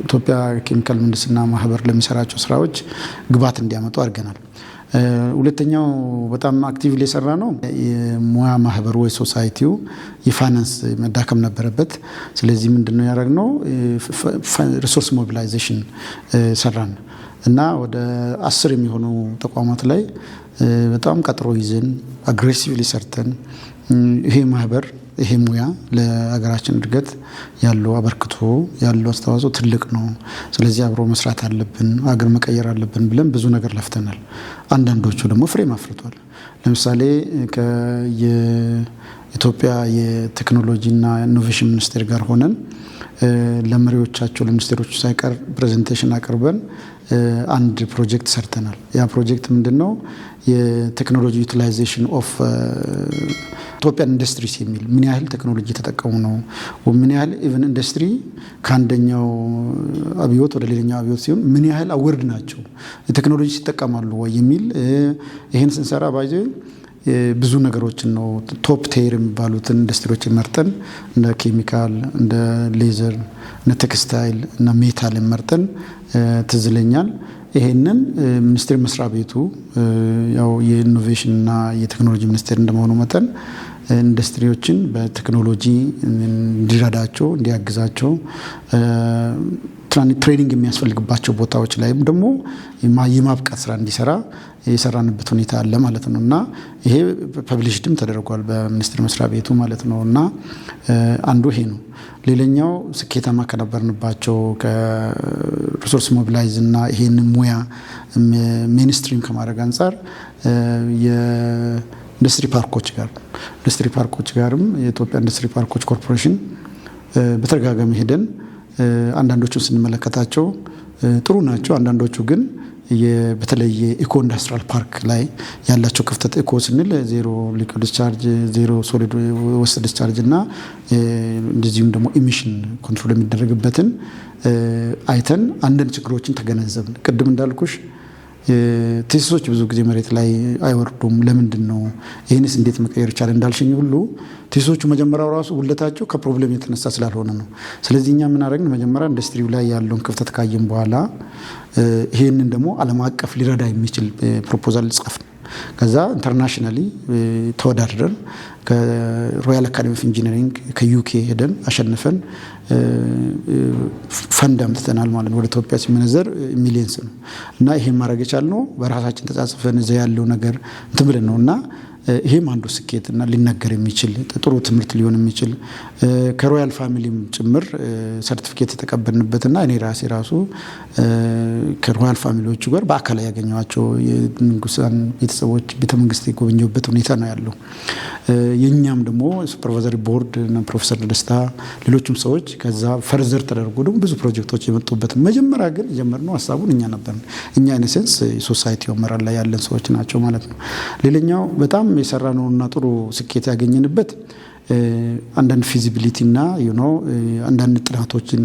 ኢትዮጵያ ኬሚካል ምህንድስና ማህበር ለሚሰራቸው ስራዎች ግብዓት እንዲያመጡ አድርገናል። ሁለተኛው በጣም አክቲቭሊ የሰራ ነው የሙያ ማህበሩ ወይ ሶሳይቲው የፋይናንስ መዳከም ነበረበት። ስለዚህ ምንድነው ያደረግነው ሪሶርስ ሞቢላይዜሽን ሰራን እና ወደ 10 የሚሆኑ ተቋማት ላይ በጣም ቀጥሮ ይዘን አግሬሲቭሊ ሰርተን ይሄ ማህበር ይሄ ሙያ ለሀገራችን እድገት ያለው አበርክቶ ያለው አስተዋጽኦ ትልቅ ነው። ስለዚህ አብሮ መስራት አለብን፣ ሀገር መቀየር አለብን ብለን ብዙ ነገር ለፍተናል። አንዳንዶቹ ደግሞ ፍሬም አፍርቷል። ለምሳሌ የኢትዮጵያ የቴክኖሎጂና ኢኖቬሽን ሚኒስቴር ጋር ሆነን ለመሪዎቻቸው ለሚኒስቴሮቹ ሳይቀር ፕሬዘንቴሽን አቅርበን አንድ ፕሮጀክት ሰርተናል። ያ ፕሮጀክት ምንድነው? የቴክኖሎጂ ዩቲላይዜሽን ኦፍ ኢትዮጵያን ኢንዱስትሪስ የሚል ምን ያህል ቴክኖሎጂ ተጠቀሙ ነው፣ ምን ያህል ኢቨን ኢንዱስትሪ ከአንደኛው አብዮት ወደ ሌላኛው አብዮት ሲሆን ምን ያህል አወርድ ናቸው ቴክኖሎጂ ሲጠቀማሉ ወይ የሚል ይሄን ስንሰራ ባይዘ ብዙ ነገሮችን ነው ቶፕ ቴር የሚባሉትን ኢንዱስትሪዎችን መርጠን እንደ ኬሚካል፣ እንደ ሌዘር፣ እንደ ቴክስታይል እና ሜታል መርጠን ትዝ ይለኛል። ይሄንን ሚኒስቴር መስሪያ ቤቱ ያው የኢኖቬሽን እና የቴክኖሎጂ ሚኒስቴር እንደመሆኑ መጠን ኢንዱስትሪዎችን በቴክኖሎጂ እንዲረዳቸው እንዲያግዛቸው ትሬኒንግ የሚያስፈልግባቸው ቦታዎች ላይም ደግሞ የማብቃት ስራ እንዲሰራ የሰራንበት ሁኔታ አለ ማለት ነው እና ይሄ ፐብሊሽድም ተደርጓል በሚኒስቴር መስሪያ ቤቱ ማለት ነው እና አንዱ ይሄ ነው። ሌላኛው ስኬታማ ከነበርንባቸው ከሪሶርስ ሞቢላይዝ እና ይሄንን ሙያ ሜንስትሪም ከማድረግ አንጻር የኢንዱስትሪ ፓርኮች ጋርም የኢትዮጵያ ኢንዱስትሪ ፓርኮች ኮርፖሬሽን በተደጋጋሚ ሄደን አንዳንዶቹን ስንመለከታቸው ጥሩ ናቸው። አንዳንዶቹ ግን በተለይ ኢኮ ኢንዱስትሪያል ፓርክ ላይ ያላቸው ክፍተት ኢኮ ስንል ዜሮ ሊኩዊድ ዲስቻርጅ፣ ዜሮ ሶሊድ ዌስት ዲስቻርጅ እና እንደዚሁም ደግሞ ኢሚሽን ኮንትሮል የሚደረግበትን አይተን አንዳንድ ችግሮችን ተገነዘብን። ቅድም እንዳልኩሽ ቴሲሶች ብዙ ጊዜ መሬት ላይ አይወርዱም። ለምንድን ነው ይህንስ እንዴት መቀየር ይቻላል እንዳልሽኝ ሁሉ ቴሲሶቹ መጀመሪያው ራሱ ሁለታቸው ከፕሮብሌም የተነሳ ስላልሆነ ነው። ስለዚህ እኛ ምን አደረግን? መጀመሪያ ኢንዱስትሪው ላይ ያለውን ክፍተት ካየን በኋላ ይህንን ደግሞ ዓለም አቀፍ ሊረዳ የሚችል ፕሮፖዛል ጻፍን። ከዛ ኢንተርናሽናሊ ተወዳድረን ከሮያል አካዴሚ ኦፍ ኢንጂነሪንግ ከዩኬ ሄደን አሸንፈን ፈንድ አምጥተናል ማለት ነው። ወደ ኢትዮጵያ ሲመነዘር ሚሊየንስ ነው እና ይሄን ማድረግ የቻልነው በራሳችን ተጻጽፈን እዛ ያለው ነገር እንትን ብለን ነው እና ይሄም አንዱ ስኬት እና ሊነገር የሚችል ጥሩ ትምህርት ሊሆን የሚችል ከሮያል ፋሚሊም ጭምር ሰርቲፊኬት የተቀበልንበትና እኔ ራሱ ከሮያል ፋሚሊዎቹ ጋር በአካል ያገኘዋቸው የንጉሳን ቤተሰቦች ቤተመንግስት የጎበኘሁበት ሁኔታ ነው ያለው። የኛም ደግሞ ሱፐርቫይዘሪ ቦርድ እና ፕሮፌሰር ደስታ ሌሎችም ሰዎች ከዛ ፈርዘር ተደርጎ ደግሞ ብዙ ፕሮጀክቶች የመጡበት መጀመሪያ ግን የጀመርነው ሀሳቡን እኛ ነበርን። እኛ ኢንሴንስ ሶሳይቲው አመራር ላይ ያለን ሰዎች ናቸው ማለት ነው። ሌላኛው በጣም የሰራነውና ጥሩ ስኬት ያገኘንበት አንዳንድ ፊዚቢሊቲ እና አንዳንድ ጥናቶችን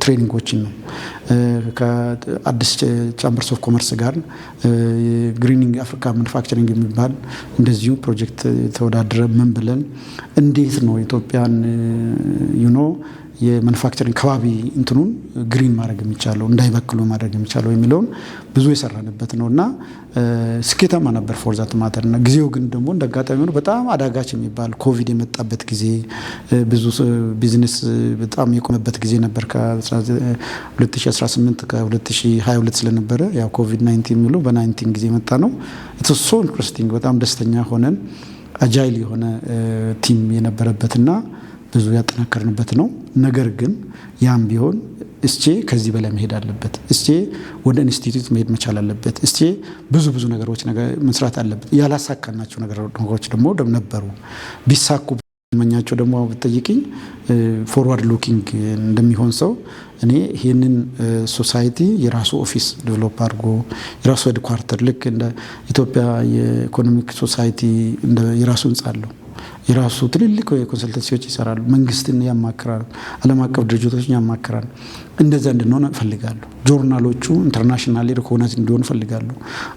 ትሬኒንጎችን ነው። ከአዲስ ቻምበርስ ኦፍ ኮመርስ ጋር ግሪኒንግ አፍሪካ ማኑፋክቸሪንግ የሚባል እንደዚሁ ፕሮጀክት ተወዳድረ ምን ብለን እንዴት ነው ኢትዮጵያን የማኑፋክቸሪንግ ከባቢ እንትኑን ግሪን ማድረግ የሚቻለው እንዳይበክሉ ማድረግ የሚቻለው የሚለውን ብዙ የሰራንበት ነውና ስኬታማ ነበር ፎር ዛት ማተር እና ጊዜው ግን ደግሞ እንደጋጣሚ ሆኖ በጣም አዳጋች የሚባል ኮቪድ የመጣበት ጊዜ ብዙ ቢዝነስ በጣም የቆመበት ጊዜ ነበር። ከ2018 ከ2022 ስለነበረ ያው ኮቪድ-19 የሚለው በ19 ጊዜ መጣ ነው። ኢትስ ሶ ኢንትረስቲንግ በጣም ደስተኛ ሆነን አጃይል የሆነ ቲም የነበረበትና ብዙ ያጠናከርንበት ነው። ነገር ግን ያም ቢሆን እስቼ ከዚህ በላይ መሄድ አለበት። እስቼ ወደ ኢንስቲትዩት መሄድ መቻል አለበት። እስቼ ብዙ ነገሮች መስራት አለበት። ያላሳካናቸው ነገሮች ደግሞ ነበሩ። ቢሳኩ መኛቸው ደግሞ ብትጠይቂኝ ፎርዋርድ ሉኪንግ እንደሚሆን ሰው እኔ ይህንን ሶሳይቲ የራሱ ኦፊስ ዴቨሎፕ አድርጎ የራሱ ሄድኳርተር ልክ እንደ ኢትዮጵያ የኢኮኖሚክ ሶሳይቲ የራሱ ህንጻ አለው። የራሱ ትልልቅ ኮንሰልተንሲዎች ይሰራሉ። መንግስትን ያማክራል። ዓለም አቀፍ ድርጅቶችን ያማክራል። እንደዛ እንድንሆን እፈልጋለሁ። ጆርናሎቹ ኢንተርናሽናሊ ሪኮግናይዝ እንዲሆኑ እፈልጋለሁ።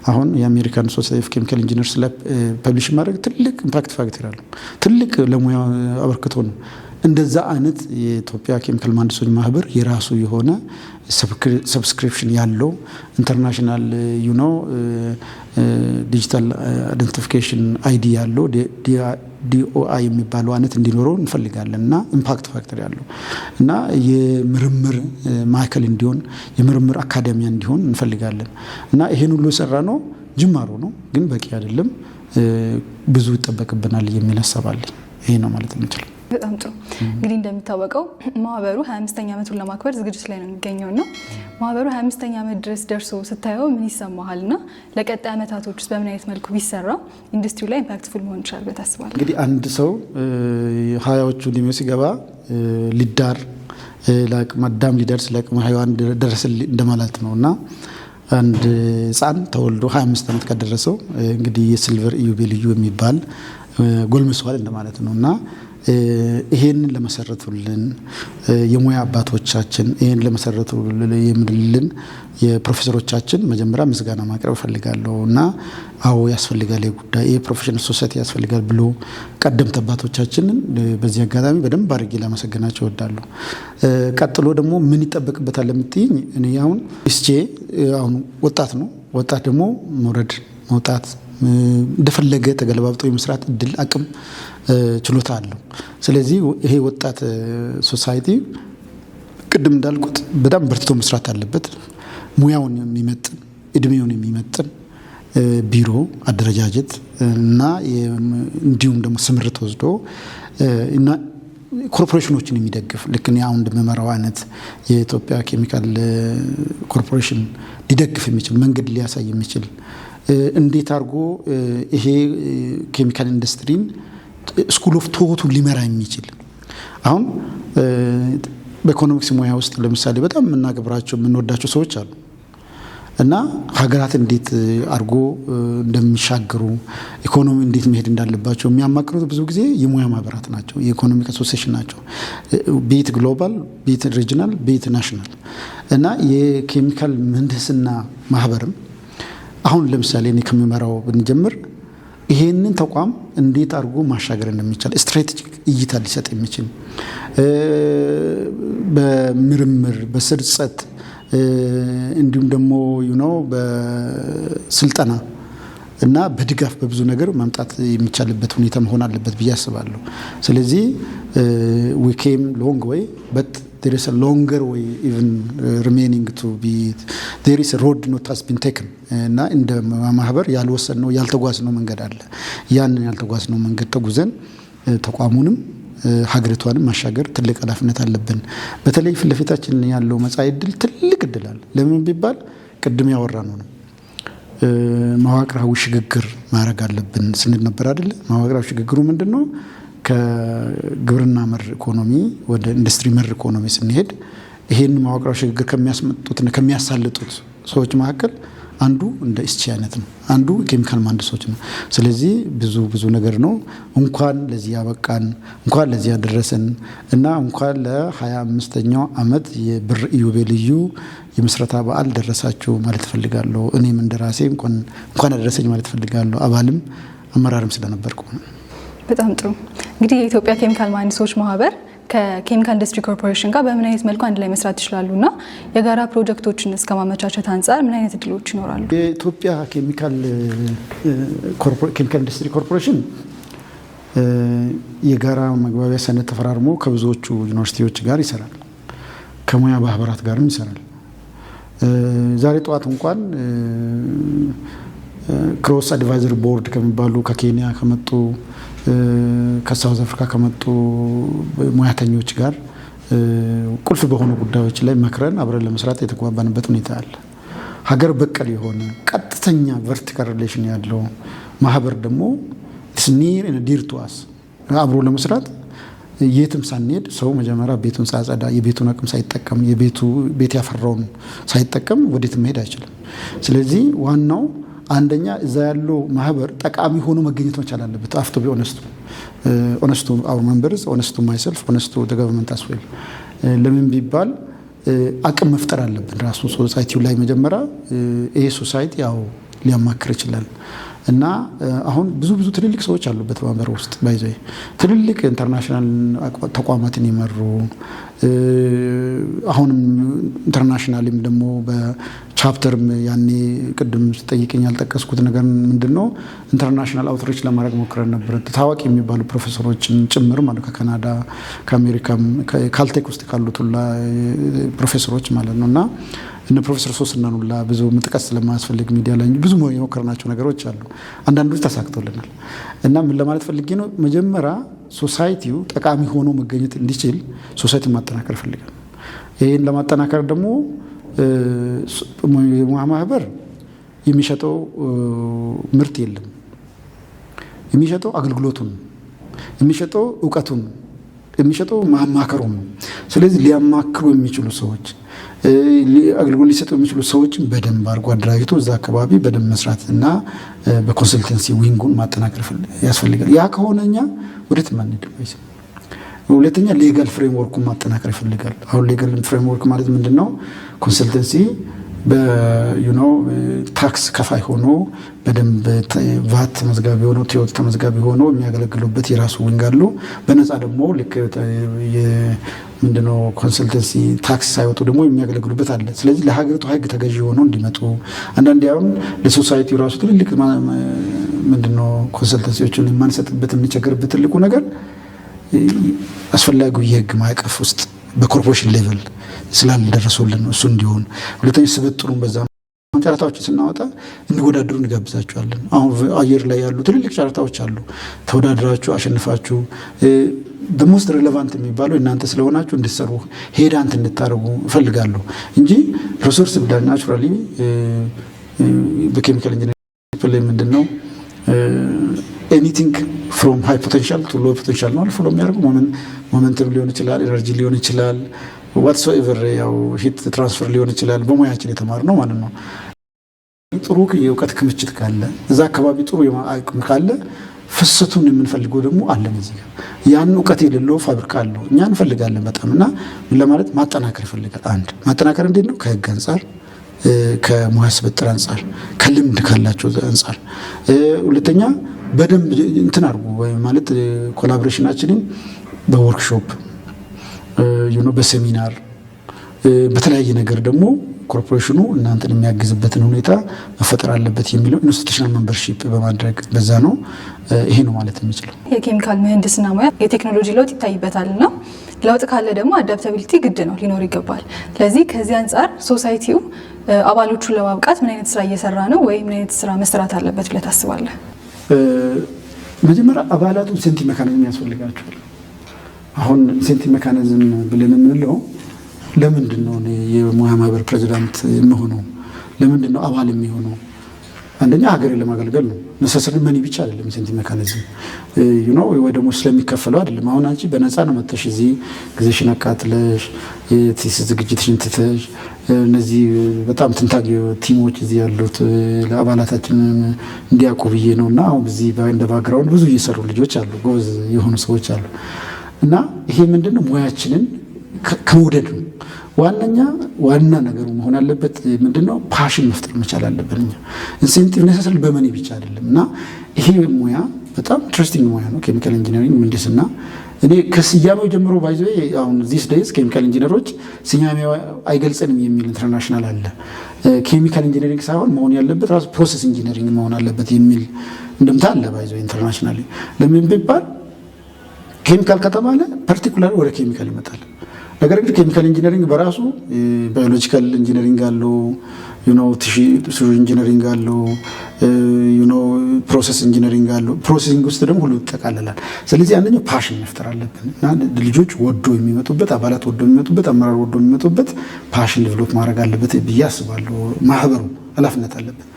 አሁን የአሜሪካን ሶሳይቲ ኦፍ ኬሚካል ኢንጂነርስ ላይ ፐብሊሽ ማድረግ ትልቅ ኢምፓክት ፋክተር አለው። ትልቅ ለሙያ አበርክቶ ነው። እንደዛ አይነት የኢትዮጵያ ኬሚካል መሐንዲሶች ማህበር የራሱ የሆነ ሰብስክሪፕሽን ያለው ኢንተርናሽናል ዲጂታል አይደንቲፊኬሽን አይዲ ያለው ዲኦአይ የሚባለው አይነት እንዲኖረው እንፈልጋለን እና ኢምፓክት ፋክተር ያለው እና የምርምር ማዕከል እንዲሆን የምርምር አካዳሚያ እንዲሆን እንፈልጋለን እና ይሄን ሁሉ የሰራ ነው ጅማሮ ነው፣ ግን በቂ አይደለም። ብዙ ይጠበቅብናል የሚል ሀሳብ አለኝ። ይሄ ነው ማለት እንችላለን። በጣም ጥሩ። እንግዲህ እንደሚታወቀው ማህበሩ 25ኛ ዓመቱን ለማክበር ዝግጅት ላይ ነው የሚገኘውና ማህበሩ 25ኛ ዓመት ድረስ ደርሶ ስታየው ምን ይሰማሃልና ለቀጣይ ዓመታቶች ውስጥ በምን አይነት መልኩ ቢሰራ ኢንዱስትሪው ላይ ኢምፓክትፉል መሆን ይችላል ብለህ ታስባለህ? እንግዲህ አንድ ሰው 20ዎቹ ዕድሜው ሲገባ ሊዳር ለአቅመ አዳም ሊደርስ ለአቅመ ሔዋን ደረሰ እንደማለት ነውና አንድ ህፃን ተወልዶ 25 ዓመት ከደረሰው እንግዲህ የሲልቨር ኢዮቤልዩ የሚባል ጎልምሷል እንደማለት ነውና ይሄንን ለመሰረቱልን የሙያ አባቶቻችን ይሄን ለመሰረቱልን የምድልን የፕሮፌሰሮቻችን መጀመሪያ ምስጋና ማቅረብ ፈልጋለሁ እና አዎ ያስፈልጋል ጉዳይ የፕሮፌሽናል ሶሳይቲ ያስፈልጋል ብሎ ቀደምት አባቶቻችንን በዚህ አጋጣሚ በደንብ አድርጌ ለማመስገናቸው እወዳለሁ። ቀጥሎ ደግሞ ምን ይጠበቅበታል ለምትይኝ እኔ አሁን እስቼ አሁን ወጣት ነው። ወጣት ደግሞ መውረድ መውጣት እንደፈለገ ተገለባብጦ የመስራት እድል አቅም ችሎታ አለው። ስለዚህ ይሄ ወጣት ሶሳይቲ ቅድም እንዳልኩት በጣም በርትቶ መስራት አለበት። ሙያውን የሚመጥን እድሜውን የሚመጥን ቢሮ አደረጃጀት እና እንዲሁም ደግሞ ስምርት ወስዶ እና ኮርፖሬሽኖችን የሚደግፍ ልክ እኔ አሁን እንደምመራው አይነት የኢትዮጵያ ኬሚካል ኮርፖሬሽን ሊደግፍ የሚችል መንገድ ሊያሳይ የሚችል እንዴት አድርጎ ይሄ ኬሚካል ኢንዱስትሪን ስኩል ኦፍ ቶቱን ሊመራ የሚችል አሁን በኢኮኖሚክስ ሙያ ውስጥ ለምሳሌ በጣም የምናገብራቸው የምንወዳቸው ሰዎች አሉ እና ሀገራት እንዴት አድርጎ እንደሚሻገሩ ኢኮኖሚ እንዴት መሄድ እንዳለባቸው የሚያማክሩት ብዙ ጊዜ የሙያ ማህበራት ናቸው፣ የኢኮኖሚክ አሶሲዬሽን ናቸው። ቤት ግሎባል፣ ቤት ሪጂናል፣ ቤት ናሽናል እና የኬሚካል ምህንድስና ማህበርም አሁን ለምሳሌ እኔ ከሚመራው ብንጀምር ይሄንን ተቋም እንዴት አድርጎ ማሻገር እንደሚቻል ስትራቴጂክ እይታ ሊሰጥ የሚችል በምርምር በስርጸት እንዲሁም ደግሞ በስልጠና እና በድጋፍ በብዙ ነገር ማምጣት የሚቻልበት ሁኔታ መሆን አለበት ብዬ አስባለሁ። ስለዚህ we came long way but there is a longer way even remaining to be there is a road not has been taken እና እንደ ማህበር ያልወሰነው ያልተጓዝነው መንገድ አለ። ያንን ያልተጓዝነው መንገድ ተጉዘን ተቋሙንም ሀገሪቷንም ማሻገር ትልቅ ኃላፊነት አለብን። በተለይ ፊት ለፊታችን ያለው መጻኢ ዕድል ትልቅ ዕድል አለ። ለምን ቢባል ቅድም ያወራነው ነው መዋቅራዊ ሽግግር ማድረግ አለብን ስንል ነበር አይደል? መዋቅራዊ ሽግግሩ ምንድነው? ከግብርና መር ኢኮኖሚ ወደ ኢንዱስትሪ መር ኢኮኖሚ ስንሄድ ይሄን መዋቅራዊ ሽግግር ከሚያስመጡትና ከሚያሳልጡት ሰዎች መካከል አንዱ እንደ እስቺ አይነት ነው። አንዱ ኬሚካል መሐንዲሶች ነው። ስለዚህ ብዙ ነገር ነው። እንኳን ለዚህ ያበቃን እንኳን ለዚህ ያደረሰን እና እንኳን ለ25ኛው ዓመት የብር ኢዮቤልዩ የምስረታ በዓል ደረሳችሁ ማለት ፈልጋለሁ። እኔም እንደራሴ እንኳን አደረሰኝ ማለት ፈልጋለሁ። አባልም አመራርም ስለነበርኩ። በጣም ጥሩ። እንግዲህ የኢትዮጵያ ኬሚካል መሐንዲሶች ማህበር ከኬሚካል ኢንዱስትሪ ኮርፖሬሽን ጋር በምን አይነት መልኩ አንድ ላይ መስራት ይችላሉና የጋራ ፕሮጀክቶችን እስከ ማመቻቸት አንፃር ምን አይነት እድሎች ይኖራሉ? የኢትዮጵያ ኬሚካል ኢንዱስትሪ ኮርፖሬሽን የጋራ መግባቢያ ሰነድ ተፈራርሞ ከብዙዎቹ ዩኒቨርሲቲዎች ጋር ይሰራል፣ ከሙያ ማህበራት ጋርም ይሰራል። ዛሬ ጠዋት እንኳን ክሮስ አድቫይዘሪ ቦርድ ከሚባሉ ከኬንያ ከመጡ ከሳውዝ አፍሪካ ከመጡ ሙያተኞች ጋር ቁልፍ በሆኑ ጉዳዮች ላይ መክረን አብረን ለመስራት የተግባባንበት ሁኔታ አለ። ሀገር በቀል የሆነ ቀጥተኛ ቨርቲካል ሪሌሽን ያለው ማህበር ደግሞ ስኒር እና ዲርቷስ አብሮ ለመስራት የትም ሳንሄድ ሰው መጀመሪያ ቤቱን ሳያጸዳ የቤቱን አቅም ሳይጠቀም ቤት ያፈራውን ሳይጠቀም ወዴትም መሄድ አይችልም። ስለዚህ ዋናው አንደኛ እዛ ያለው ማህበር ጠቃሚ ሆኖ መገኘት መቻል አለበት። አፍቶ ኦነስቱ አወር ሜምበርስ ኦነስቱ ማይሰልፍ ኦነስቱ ዘ ገቨርንመንት አስ ዌል ለምን ቢባል አቅም መፍጠር አለብን። ራሱ ሶሳይቲው ላይ መጀመሪያ ይሄ ሶሳይቲ ያው ሊያማክር ይችላል እና አሁን ብዙ ትልልቅ ሰዎች አሉበት ማህበር ውስጥ ባይዘይ ትልልቅ ኢንተርናሽናል ተቋማትን ይመሩ አሁን ኢንተርናሽናልም ደግሞ በቻፕተርም ያኔ ቅድም ጠይቀኝ ያልጠቀስኩት ነገር ምንድነው ኢንተርናሽናል አውትሪች ለማድረግ ሞክረን ነበር። ታዋቂ የሚባሉ ፕሮፌሰሮችን ጭምር ማለት ከካናዳ ከአሜሪካም ካልቴክ ውስጥ ካሉት ሁላ ፕሮፌሰሮች ማለት ነውና እነ ፕሮፌሰር ሶስናኑላ ብዙ መጥቀስ ስለማያስፈልግ ሚዲያ ላይ ብዙ የሞከርናቸው ነገሮች አሉ። አንዳንዶች ተሳክቶልናል እና ምን ለማለት ፈልጌ ነው መጀመሪያ ሶሳይቲው ጠቃሚ ሆኖ መገኘት እንዲችል ሶሳይቲ ማጠናከር ፈልጋል። ይሄን ለማጠናከር ደግሞ ማህበር የሚሸጠው ምርት የለም፣ የሚሸጠው አገልግሎቱን የሚሸጠው ዕውቀቱን የሚሸጠው ማማከሩን። ስለዚህ ሊያማክሩ የሚችሉ ሰዎች አገልግሎት ሊሰጡ የሚችሉ ሰዎችን በደንብ አድርጎ አደራጅቶ እዛ አካባቢ በደንብ መስራት እና በኮንሰልተንሲ ዊንጉን ማጠናከር ያስፈልጋል። ያ ከሆነኛ ወዴት ማንሄድ ሁለተኛ ሌጋል ፍሬምወርኩ ማጠናከር ይፈልጋል። አሁን ሌጋል ፍሬምወርክ ማለት ምንድነው? ኮንሰልተንሲ ታክስ ከፋይ ሆኖ በደንብ ቫት መዝጋቢ ሆኖ ቲዮት ተመዝጋቢ ሆኖ የሚያገለግሉበት የራሱ ዊንግ አለው። በነፃ ደግሞ ልክ ምንድነው ኮንሰልተንሲ ታክስ ሳይወጡ ደግሞ የሚያገለግሉበት አለ። ስለዚህ ለሀገሪቱ ህግ ተገዢ ሆነው እንዲመጡ አንዳንዴ አሁን ለሶሳይቲው ራሱ ትልልቅ ምንድነው ኮንሰልተንሲዎችን የማንሰጥበት የምንቸገርበት ትልቁ ነገር አስፈላጊው የህግ ማዕቀፍ ውስጥ በኮርፖሬሽን ሌቭል ስላልደረሱልን እሱ እንዲሆን። ሁለተኛ ስብጥሩን በዛ ጨረታዎችን ስናወጣ እንዲወዳደሩ እንጋብዛቸዋለን። አሁን አየር ላይ ያሉ ትልልቅ ጨረታዎች አሉ። ተወዳድራችሁ አሸንፋችሁ በሞስት ሬሌቫንት የሚባለው እናንተ ስለሆናችሁ እንድትሰሩ ሄዳንት እንድታደርጉ እፈልጋለሁ እንጂ ሪሶርስ ብዳል ናቹራሊ በኬሚካል ኢንጂነሪንግ ላይ ምንድነው ኤኒቲንግ ፍሮም ሃይ ፖቴንሻል ቱ ሎ ፖቴንሻል ነው ፍሎ የሚያደርጉ ሞመንተም ሊሆን ይችላል፣ ኤነርጂ ሊሆን ይችላል፣ ዋትሶኤቨር ያው ሂት ትራንስፈር ሊሆን ይችላል። በሙያችን የተማርነው ማለት ነው። ጥሩ የእውቀት ክምችት ካለ እዛ አካባቢ ጥሩ አቅም ካለ ፍሰቱን የምንፈልገው ደግሞ አለን እዚህ ጋር ያን እውቀት የሌለው ፋብሪካ አለው እኛ እንፈልጋለን በጣም እና ምን ለማለት ማጠናከር ይፈልጋል። አንድ ማጠናከር እንዴት ነው? ከህግ አንፃር፣ ከሙያ ስብጥር አንፃር፣ ከልምድ ካላቸው አንፃር። ሁለተኛ በደንብ እንትን አድርጉ ማለት ኮላቦሬሽናችንን በወርክሾፕ በሴሚናር በተለያየ ነገር ደግሞ ኮርፖሬሽኑ እናንተን የሚያግዝበትን ሁኔታ መፈጠር አለበት የሚለው ኢንስቲትዩሽናል ሜምበርሺፕ በማድረግ በዛ ነው ይሄ ነው ማለት የሚችለው። የኬሚካል ምህንድስና ሙያ የቴክኖሎጂ ለውጥ ይታይበታልና ለውጥ ካለ ደግሞ አዳፕታቢሊቲ ግድ ነው ሊኖር ይገባል። ስለዚህ ከዚህ አንፃር ሶሳይቲው አባሎቹን ለማብቃት ምን አይነት ስራ እየሰራ ነው ወይ ምን አይነት ስራ መስራት አለበት ብለህ ታስባለህ? መጀመሪያ አባላቱ ሴንቲ ሜካኒዝም ያስፈልጋቸዋል። አሁን ሴንቲ ሜካኒዝም ብለን የምንለው ለምንድን ነው የሙያ ማህበር ፕሬዚዳንት የምሆነው? ለምንድን ነው አባል የሚሆነው? አንደኛ ሀገርን ለማገልገል ነው። ነሰሰሪ መኒ ብቻ አይደለም ሴንቲ ሜካኒዝም ወይ ደግሞ ስለሚከፈለው አይደለም። አሁን አንቺ በነፃ ነው መጥተሽ እዚህ ጊዜሽን አቃጥለሽ የቲስ ዝግጅትሽን ትተሽ እነዚህ በጣም ትንታግ ቲሞች እዚህ ያሉት ለአባላታችን እንዲያውቁ ብዬ ነውና አሁን እዚህ እንደ ባክግራውንድ ብዙ እየሰሩ ልጆች አሉ፣ ጎበዝ የሆኑ ሰዎች አሉ። እና ይሄ ምንድነው ሙያችንን ከመውደድ ነው። ዋና ነገሩ መሆን አለበት ምንድነው ፓሽን መፍጠር መቻል አለብን። እኛ ኢንሴንቲቭ ነሰሰሪ በመኒ ብቻ አይደለም። እና ይሄ ሙያ በጣም ኢንትረስቲንግ ሙያ ነው ኬሚካል ኢንጂነሪንግ ምህንድስና። እኔ ከስያሜው ጀምሮ ባይዘው አሁን ዚስ ዴይስ ኬሚካል ኢንጂነሮች ስያሜው አይገልጽንም የሚል ኢንተርናሽናል አለ። ኬሚካል ኢንጂነሪንግ ሳይሆን መሆን ያለበት ራሱ ፕሮሰስ ኢንጂነሪንግ መሆን አለበት የሚል እንደምታ አለ ባይዘው ኢንተርናሽናል። ለምን ቢባል ኬሚካል ከተባለ ፓርቲኩላር ወደ ኬሚካል ይመጣል። ነገር ግን ኬሚካል ኢንጂነሪንግ በራሱ ባዮሎጂካል ኢንጂነሪንግ አለው፣ ቲሹ ኢንጂነሪንግ አለው፣ ፕሮሰስ ኢንጂነሪንግ አለው። ፕሮሰሲንግ ውስጥ ደግሞ ሁሉ ይጠቃለላል። ስለዚህ አንደኛው ፓሽን መፍጠር አለብን እና ልጆች ወዶ የሚመጡበት፣ አባላት ወዶ የሚመጡበት፣ አመራር ወዶ የሚመጡበት ፓሽን ዴቨሎፕ ማድረግ አለበት ብዬ አስባለሁ። ማህበሩ ኃላፊነት አለበት።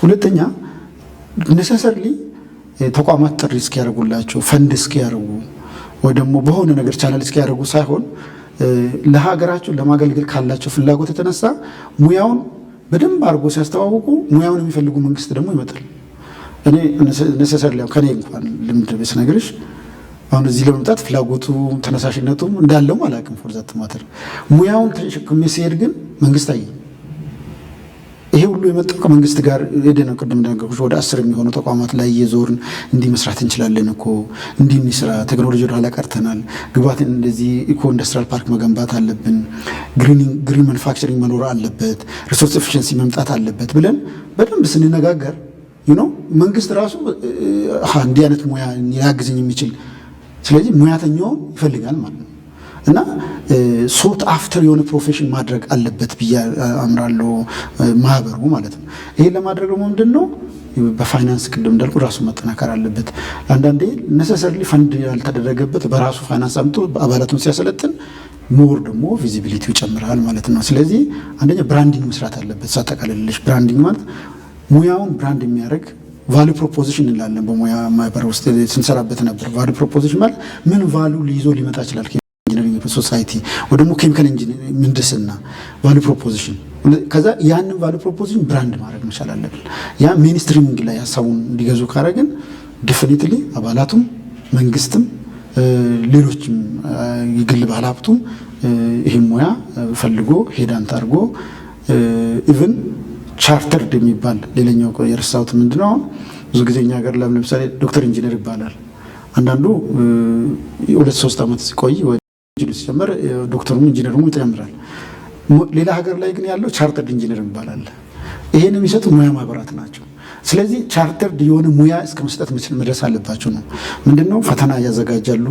ሁለተኛ ኔሰሰርሊ ተቋማት ጥሪ እስኪያደርጉላቸው ፈንድ እስኪያደርጉ ወይ ደግሞ በሆነ ነገር ቻናል እስኪያደርጉ ሳይሆን ለሀገራቸው ለማገልገል ካላቸው ፍላጎት የተነሳ ሙያውን በደንብ አድርጎ ሲያስተዋውቁ ሙያውን የሚፈልጉ መንግስት ደግሞ ይመጣል። እኔ ነሰሰርሊ ከኔ እንኳን ልምድ ብነግርሽ አሁን እዚህ ለመምጣት ፍላጎቱ ተነሳሽነቱም እንዳለው አላውቅም። ፎርዛት ማተር ሙያውን ተሸክሜ ሲሄድ ግን መንግስት አይ ይሄ ሁሉ የመጣው ከመንግስት ጋር ሄደን ቅድም እንደነገርኩሽ ወደ 10 የሚሆኑ ተቋማት ላይ የዞርን እንዲህ መስራት እንችላለን እኮ እንዲህ እንስራ፣ ቴክኖሎጂ ወደ ኋላ ቀርተናል፣ ግባትን እንደዚህ ኢኮ ኢንዱስትሪያል ፓርክ መገንባት አለብን፣ ግሪን ማኑፋክቸሪንግ መኖር አለበት፣ ሪሶርስ ኤፊሺየንሲ መምጣት አለበት ብለን በደንብ ስንነጋገር መንግስት ራሱ እንዲህ አይነት ሙያ ሊያግዘኝ የሚችል ስለዚህ ሙያተኛውን ይፈልጋል ማለት ነው። እና ሶት አፍተር የሆነ ፕሮፌሽን ማድረግ አለበት ብዬ አምራለሁ ማህበሩ ማለት ነው። ይሄን ለማድረግ ደግሞ ምንድነው በፋይናንስ ቅድም እንዳልኩ ራሱ መጠናከር አለበት። አንዳንዴ ነሰሰርሊ ፈንድ ያልተደረገበት በራሱ ፋይናንስ አምጥቶ አባላቱን ሲያሰለጥን ሞር ደግሞ ቪዚቢሊቲው ይጨምራል ማለት ነው። ስለዚህ አንደኛ ብራንዲንግ መስራት አለበት። ሳጠቃልልሽ ብራንዲንግ ማለት ሙያውን ብራንድ የሚያደርግ ቫሉ ፕሮፖዚሽን እንላለን። በሙያ ማህበር ውስጥ ስንሰራበት ነበር። ቫሉ ፕሮፖዚሽን ማለት ምን ቫሉ ሊይዞ ሊመጣ ይችላል ኢንጂነሪንግ ሶሳይቲ ወይ ደግሞ ኬሚካል ኢንጂነሪንግ ምህንድስና ቫሉ ፕሮፖዚሽን። ከዛ ያንን ቫሉ ፕሮፖዚሽን ብራንድ ማድረግ መቻል አለብን። ያ ሚኒስትሪንግ ላይ ሀሳቡን እንዲገዙ ካረግን ዴፊኒትሊ አባላቱም መንግስትም ሌሎችም የግል ባለሀብቱም ይሄን ሙያ ፈልጎ ሄዳንት አድርጎ ኢቭን ቻርተርድ የሚባል ሌላኛው የረሳሁት ምንድነው ብዙ ጊዜ እኛ ሀገር ለምሳሌ ዶክተር ኢንጂነር ይባላል። አንዳንዱ 2-3 ዓመት ሲቆይ ወይ ሲጀምር ዶክተሩም ኢንጂነሩም ይጨምራል። ሌላ ሀገር ላይ ግን ያለው ቻርተርድ ኢንጂነር ይባላል። ይሄን የሚሰጡ ሙያ ማህበራት ናቸው። ስለዚህ ቻርተርድ የሆነ ሙያ እስከ መስጠት መድረስ አለባቸው ነው። ምንድነው ፈተና ያዘጋጃሉ።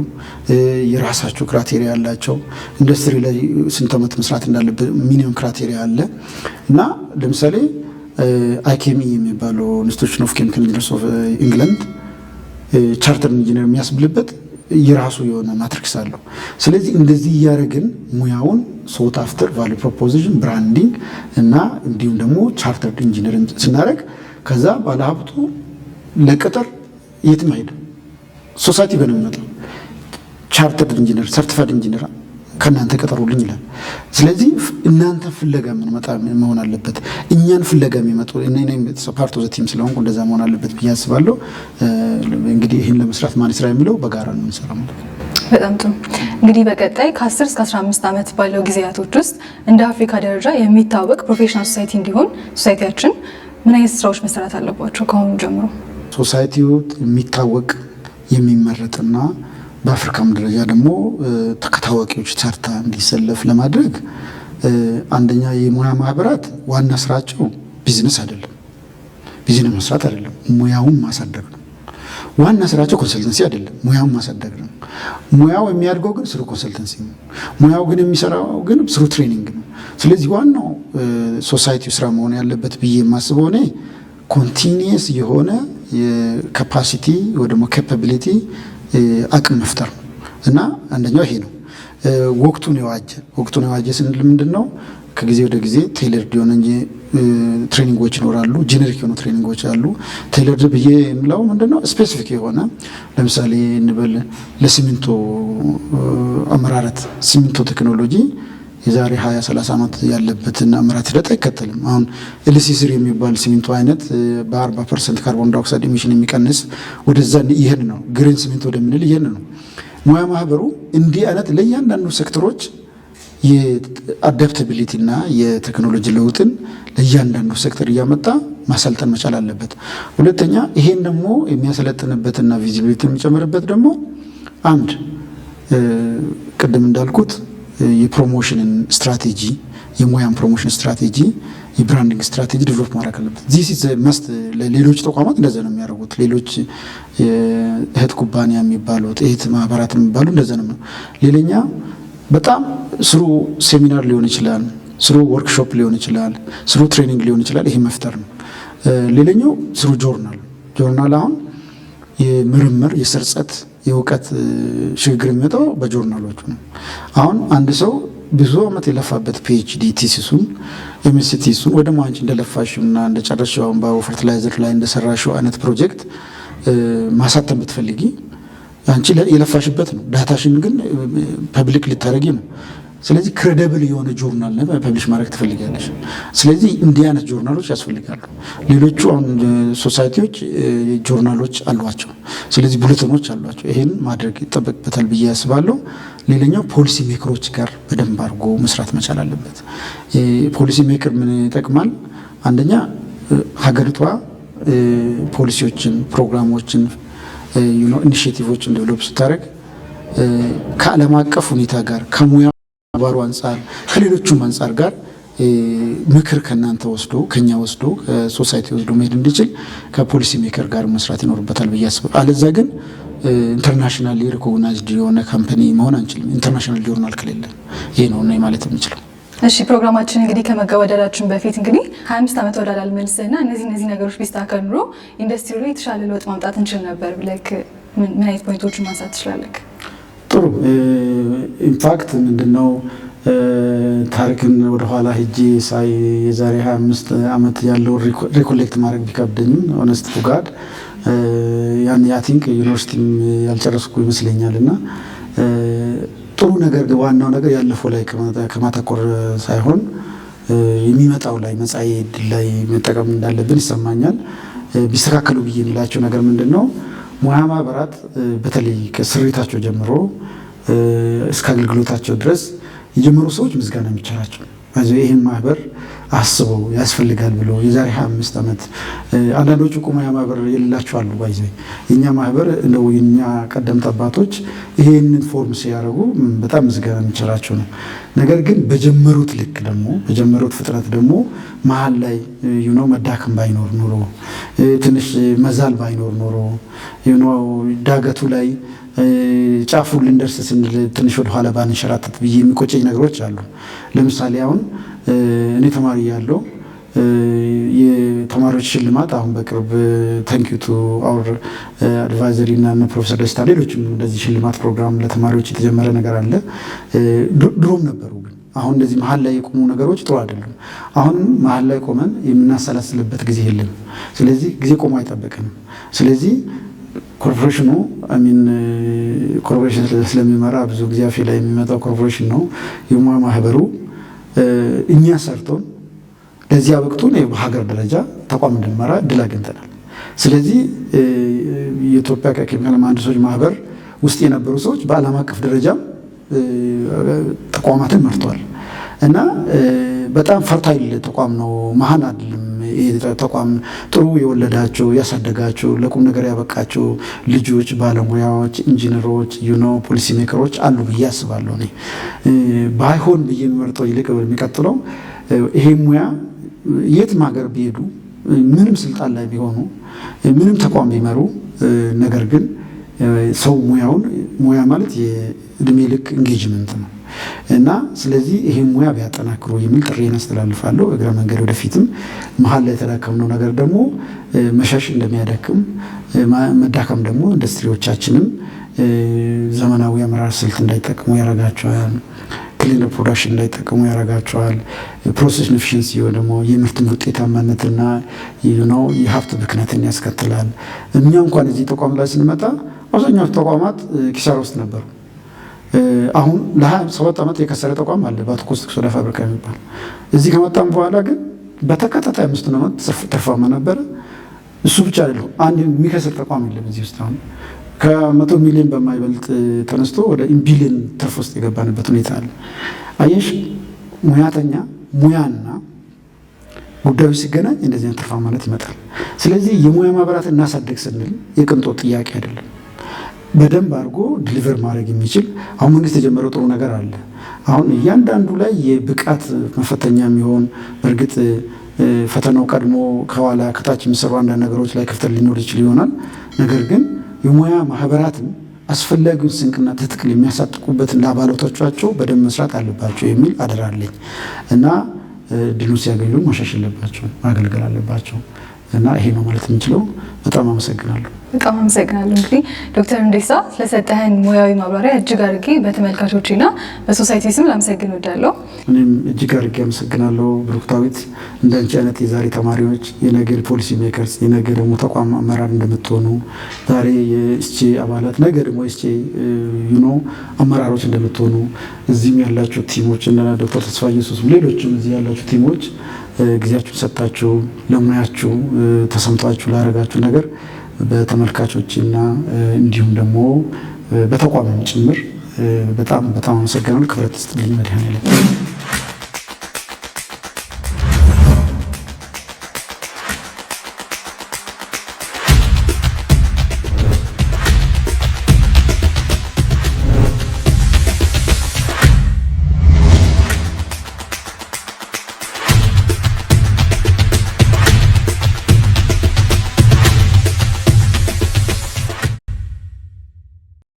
የራሳቸው ክራይቴሪያ ያላቸው ኢንዱስትሪ ላይ ስንት ዓመት መስራት እንዳለበት ሚኒመም ክራይቴሪያ አለ እና ለምሳሌ አይኬሚ የሚባለው ኢንስቲትዩሽን ኦፍ ኬሚካል ኢንጂነርስ ኦፍ ኢንግላንድ ቻርተርድ ኢንጂነር የሚያስብልበት የራሱ የሆነ ማትሪክስ አለው። ስለዚህ እንደዚህ እያደረግን ሙያውን ሶት አፍተር ቫሉ ፕሮፖዚሽን ብራንዲንግ እና እንዲሁም ደግሞ ቻርተርድ ኢንጂነር ስናደርግ ከዛ ባለሀብቱ ለቅጥር የትም አይሄድም። ሶሳይቲ በነመጣ ቻርተርድ ኢንጂነር ሰርቲፋይድ ኢንጂነር ከናንተ ቀጠሩልኝ ይላል። ስለዚህ እናንተ ፍለጋ ምን መጣ መሆን አለበት። እኛን ፍለጋ የሚመጡ እኔ ፓርት ኦፍ ዘ ቲም ስለሆንኩ እንደዛ መሆን አለበት ብዬ አስባለሁ። እንግዲህ ይህን ለመስራት ማን ስራ የሚለው በጋራ ነው የምንሰራው ማለት ነው። በጣም ጥሩ። እንግዲህ በቀጣይ ከ10 እስከ 15 ዓመት ባለው ጊዜያቶች ውስጥ እንደ አፍሪካ ደረጃ የሚታወቅ ፕሮፌሽናል ሶሳይቲ እንዲሆን ሶሳይቲያችን ምን አይነት ስራዎች መሰራት አለባቸው ከአሁኑ ጀምሮ? ሶሳይቲው የሚታወቅ የሚመረጥና በአፍሪካም ደረጃ ደግሞ ከታዋቂዎች ተርታ እንዲሰለፍ ለማድረግ አንደኛ የሙያ ማህበራት ዋና ስራቸው ቢዝነስ አይደለም፣ ቢዝነስ መስራት አይደለም፣ ሙያውን ማሳደግ ነው። ዋና ስራቸው ኮንሰልተንሲ አይደለም፣ ሙያውን ማሳደግ ነው። ሙያው የሚያድገው ግን ስሩ ኮንሰልተንሲ ነው። ሙያው ግን የሚሰራው ግን ስሩ ትሬኒንግ ነው። ስለዚህ ዋናው ሶሳይቲው ስራ መሆን ያለበት ብዬ የማስበው እኔ ኮንቲኒየስ የሆነ የካፓሲቲ ወይ ደግሞ ካፓቢሊቲ አቅም መፍጠር ነው እና አንደኛው ይሄ ነው። ወቅቱን የዋጀ ስንል ምንድነው ከጊዜ ወደ ጊዜ ቴይለርድ የሆነ እንጂ ትሬኒንጎች ይኖራሉ፣ ጄኔሪክ የሆኑ ትሬኒንጎች አሉ። ቴይለርድ ብዬ የምለው ምንድነው ስፔሲፊክ የሆነ ለምሳሌ እንበል ለሲሚንቶ አመራረት ሲሚንቶ ቴክኖሎጂ የዛሬ 20-30 ዓመት ያለበትን አመራረት ሂደት አይከተልም። አሁን ኤልሲ3 የሚባል ሲሚንቶ አይነት በ40% ካርቦን ዳይኦክሳይድ ኢሚሽን የሚቀንስ ወደዛ ይሄን ነው ግሪን ሲሚንቶ ወደምንል ይሄን ነው። ሙያ ማህበሩ እንዲህ አይነት ለእያንዳንዱ ሴክተሮች የአዳፕታቢሊቲ እና የቴክኖሎጂ ለውጥን ለእያንዳንዱ ሴክተር እያመጣ ማሰልጠን መቻል አለበት። ሁለተኛ ይሄን ደግሞ የሚያሰለጥንበትና ቪዚቢሊቲ የሚጨምርበት ደግሞ አንድ ቅድም እንዳልኩት የፕሮሞሽን ስትራቴጂ የሙያን ፕሮሞሽን ስትራቴጂ የብራንዲንግ ስትራቴጂ ዲቨሎፕ ማድረግ አለበት። ዚስ ኢዝ መስት ለሌሎች ተቋማት እንደዛ ነው የሚያደርጉት። ሌሎች እህት ኩባንያ የሚባሉት እህት ማህበራት የሚባሉ እንደዛ ነው። ሌላኛ በጣም ስሩ ሴሚናር ሊሆን ይችላል፣ ስሩ ወርክሾፕ ሊሆን ይችላል፣ ስሩ ትሬኒንግ ሊሆን ይችላል። ይሄ መፍጠር ነው። ሌላኛው ስሩ ጆርናል አሁን የምርምር የስርጸት የእውቀት ሽግግር የሚመጣው በጆርናሎቹ ነው። አሁን አንድ ሰው ብዙ ዓመት የለፋበት ፒኤችዲ ቲሲሱን ኤምኤስሲ ቲሲሱን ወደ አንቺ እንደለፋሽውና እንደጨረሽው አሁን በፈርቲላይዘር ላይ እንደሰራሽው አይነት ፕሮጀክት ማሳተም ብትፈልጊ አንቺ የለፋሽበት ነው። ዳታሽን ግን ፐብሊክ ልታረጊ ነው። ስለዚህ ክሬዲብል የሆነ ጆርናል ነው ፐብሊሽ ማድረግ ትፈልጋለሽ። ስለዚህ እንዲህ አይነት ጆርናሎች ያስፈልጋሉ። ሌሎቹ አሁን ሶሳይቲዎች ጆርናሎች አሏቸው። ስለዚህ ቡሌቲኖች አሏቸው። ይሄን ማድረግ ይጠበቅበታል ብዬ ያስባለሁ። ሌላኛው ፖሊሲ ሜከሮች ጋር በደንብ አድርጎ መስራት መቻል አለበት። ፖሊሲ ሜከር ምን ይጠቅማል? አንደኛ ሀገሪቷ ፖሊሲዎችን፣ ፕሮግራሞችን፣ ኢኒሼቲቮችን ዴቨሎፕ ስታደርግ ከዓለም አቀፍ ሁኔታ ጋር ከሙያ ባሩ አንጻር ከሌሎቹም አንጻር ጋር ምክር ከናንተ ወስዶ ከኛ ወስዶ ከሶሳይቲ ወስዶ መሄድ እንዲችል ከፖሊሲ ሜከር ጋር መስራት ይኖርበታል ብዬ አስባለሁ። አለዛ ግን ኢንተርናሽናሊ ሪኮግናይዝድ የሆነ ካምፓኒ መሆን አንችልም። ኢንተርናሽናል ጆርናል ከሌለ ይሄ ነው እና ማለት የምንችለው። እሺ ፕሮግራማችን እንግዲህ ከመገባደዳችን በፊት እንግዲህ 25 ዓመት ወደ ኋላ መልሰና እነዚህ ነገሮች ቢስተካከሉ ኑሮ ኢንዱስትሪው ላይ የተሻለ ለውጥ ማምጣት እንችል ነበር ብለህ ምን አይነት ፖይንቶችን ማንሳት ትችላለህ? ጥሩ ኢንፋክት ምንድነው ታሪክን ወደ ኋላ ሄጄ ሳይ የዛሬ 25 ዓመት ያለው ሪኮሌክት ማድረግ ቢከብደኝም ሆነስት ፉጋድ ያን ያ ቲንክ ዩኒቨርሲቲም ያልጨረስኩ ይመስለኛልና ጥሩ ነገር ዋናው ነገር ያለፈው ላይ ከማተኮር ሳይሆን የሚመጣው ላይ መጻኢ ዕድል ላይ መጠቀም እንዳለብን ይሰማኛል። ቢስተካከሉ ብዬ የሚላቸው ነገር ምንድነው ሙያ ማህበራት በተለይ ከስሪታቸው ጀምሮ እስከ አገልግሎታቸው ድረስ የጀመሩ ሰዎች ምስጋና የሚቻላቸው ይህን ማህበር አስበው ያስፈልጋል ብሎ የዛሬ 25 ዓመት አንዳንዶቹ ሙያ ማህበር የሌላቸው አሉ። የኛ ማህበር እንደው የኛ ቀደምት አባቶች ይሄንን ፎርም ሲያደርጉ በጣም ምስጋና የሚቻላቸው ነው። ነገር ግን በጀመሩት ልክ ደግሞ በጀመሩት ፍጥነት ደግሞ መሀል ላይ መዳከም ባይኖር ኖሮ ትንሽ መዛል ባይኖር ኖሮ ዳገቱ ላይ ጫፉ ልንደርስ ስንል ትንሽ ወደ ኋላ ባንሸራተት ብዬ የሚቆጨኝ ነገሮች አሉ። ለምሳሌ አሁን እኔ ተማሪ ያለው የተማሪዎች ሽልማት አሁን በቅርብ ታንክ ዩ ቱ አወር አድቫይዘሪ እና ፕሮፌሰር ደስታ ሌሎችም እንደዚህ ሽልማት ፕሮግራም ለተማሪዎች የተጀመረ ነገር አለ። ድሮም ነበሩ፣ ግን አሁን እንደዚህ መሀል ላይ የቆሙ ነገሮች ጥሩ አይደሉም። አሁን መሀል ላይ ቆመን የምናሰላስልበት ጊዜ የለም። ስለዚህ ጊዜ ቆሞ አይጠበቅንም። ስለዚህ ኮርፖሬሽኑ ኮርፖሬሽን ስለሚመራ ብዙ ጊዜ አፌ ላይ የሚመጣው ኮርፖሬሽን ነው። የሙያ ማህበሩ እኛ ሰርቶን ለዚህ አበቅቶን በሀገር ደረጃ ተቋም እንድንመራ እድል አግኝተናል። ስለዚህ የኢትዮጵያ ኬሚካል መሐንዲሶች ማህበር ውስጥ የነበሩ ሰዎች በዓለም አቀፍ ደረጃም ተቋማትን መርተዋል እና በጣም ፈርታይል ተቋም ነው። መሀን አይደለም። ተቋም ጥሩ የወለዳቸው ያሳደጋቸው ለቁም ነገር ያበቃቸው ልጆች፣ ባለሙያዎች፣ ኢንጂነሮች፣ ፖሊሲ ሜከሮች አሉ ብዬ አስባለሁ። እኔ ባይሆን ብዬ የምመርጠው ይልቅ የሚቀጥለው ይሄ ሙያ የትም ሀገር ቢሄዱ ምንም ስልጣን ላይ ቢሆኑ ምንም ተቋም ቢመሩ ነገር ግን ሰው ሙያ ማለት የእድሜ ልክ ኢንጌጅመንት ነው እና ስለዚህ ይሄ ሙያ ቢያጠናክሩ የሚል ጥሪዬን አስተላልፋለሁ። እግረ መንገድ ወደፊትም መሀል ላይ የተዳከምነው ነገር ደግሞ መሻሽ እንደሚያደክም መዳከም ደግሞ ኢንዱስትሪዎቻችንም ዘመናዊ አመራር ስልት እንዳይጠቀሙ ያረጋቸዋል። ክሊን ፕሮዳክሽን እንዳይጠቀሙ ያረጋቸዋል። ፕሮሰስ ኤፊሺየንሲ ደግሞ የምርት ውጤታማነትና የሀብት ብክነትን ያስከትላል። እኛ እንኳን እዚህ ተቋም ላይ ስንመጣ አብዛኛው ተቋማት ኪሳራ ውስጥ ነበሩ። አሁን ለ27 ዓመት የከሰረ ተቋም አለ ባቶ ኮስቲክ ሶዳ ፋብሪካ የሚባል። እዚህ ከመጣም በኋላ ግን በተከታታይ 5 ዓመት ትርፋማ ነበረ። እሱ ብቻ አይደለም፣ አንድ የሚከስር ተቋም የለም እዚህ ውስጥ። አሁን ከ100 ሚሊዮን በማይበልጥ ተነስቶ ወደ ቢሊዮን ትርፍ ውስጥ የገባንበት ሁኔታ አለ። አየሽ፣ ሙያተኛ ሙያና ጉዳዩ ሲገናኝ እንደዚህ ትርፋማነት ይመጣል። ስለዚህ የሙያ ማህበራት እናሳድግ ስንል የቅንጦት ጥያቄ አይደለም። በደንብ አድርጎ ዲሊቨር ማድረግ የሚችል አሁን መንግስት የጀመረው ጥሩ ነገር አለ። አሁን እያንዳንዱ ላይ የብቃት መፈተኛ የሚሆን በእርግጥ ፈተናው ቀድሞ ከኋላ ከታች የሚሰሩ አንዳንድ ነገሮች ላይ ክፍተት ሊኖር ይችል ይሆናል። ነገር ግን የሙያ ማህበራትን አስፈላጊውን ስንቅና ትጥቅ የሚያሳጥቁበትን ለአባላቶቻቸው በደንብ መስራት አለባቸው የሚል አደራ አለኝ እና ድሉ ሲያገኙ ማሻሻል አለባቸው፣ ማገልገል አለባቸው እና ይሄ ነው ማለት የምንችለው። በጣም አመሰግናለሁ። በጣም አመሰግናለሁ። እንግዲህ ዶክተር እንዴሳ ስለሰጠህን ሙያዊ ማብራሪያ እጅግ አድርጌ በተመልካቾችና በሶሳይቲ ስም ላመሰግን እወዳለሁ። እኔም እጅግ አድርጌ አመሰግናለሁ ብሩክታዊት። እንዳንቺ አይነት የዛሬ ተማሪዎች የነገ ፖሊሲ ሜከርስ የነገ ደግሞ ተቋም አመራር እንደምትሆኑ ዛሬ የኤስቼ አባላት ነገ ደግሞ ኤስቼ አመራሮች እንደምትሆኑ እዚህም ያላችሁ ቲሞች እና ዶክተር ተስፋ ኢየሱስ ሌሎችም እዚህ ያላችሁ ቲሞች ጊዜያችሁን ሰጣችሁ ለሙያችሁ ተሰምቷችሁ ላደረጋችሁ ነገር በተመልካቾችና እንዲሁም ደግሞ በተቋምም ጭምር በጣም አመሰግናለሁ። ክብረት ይስጥልኝ። መድኃኔዓለም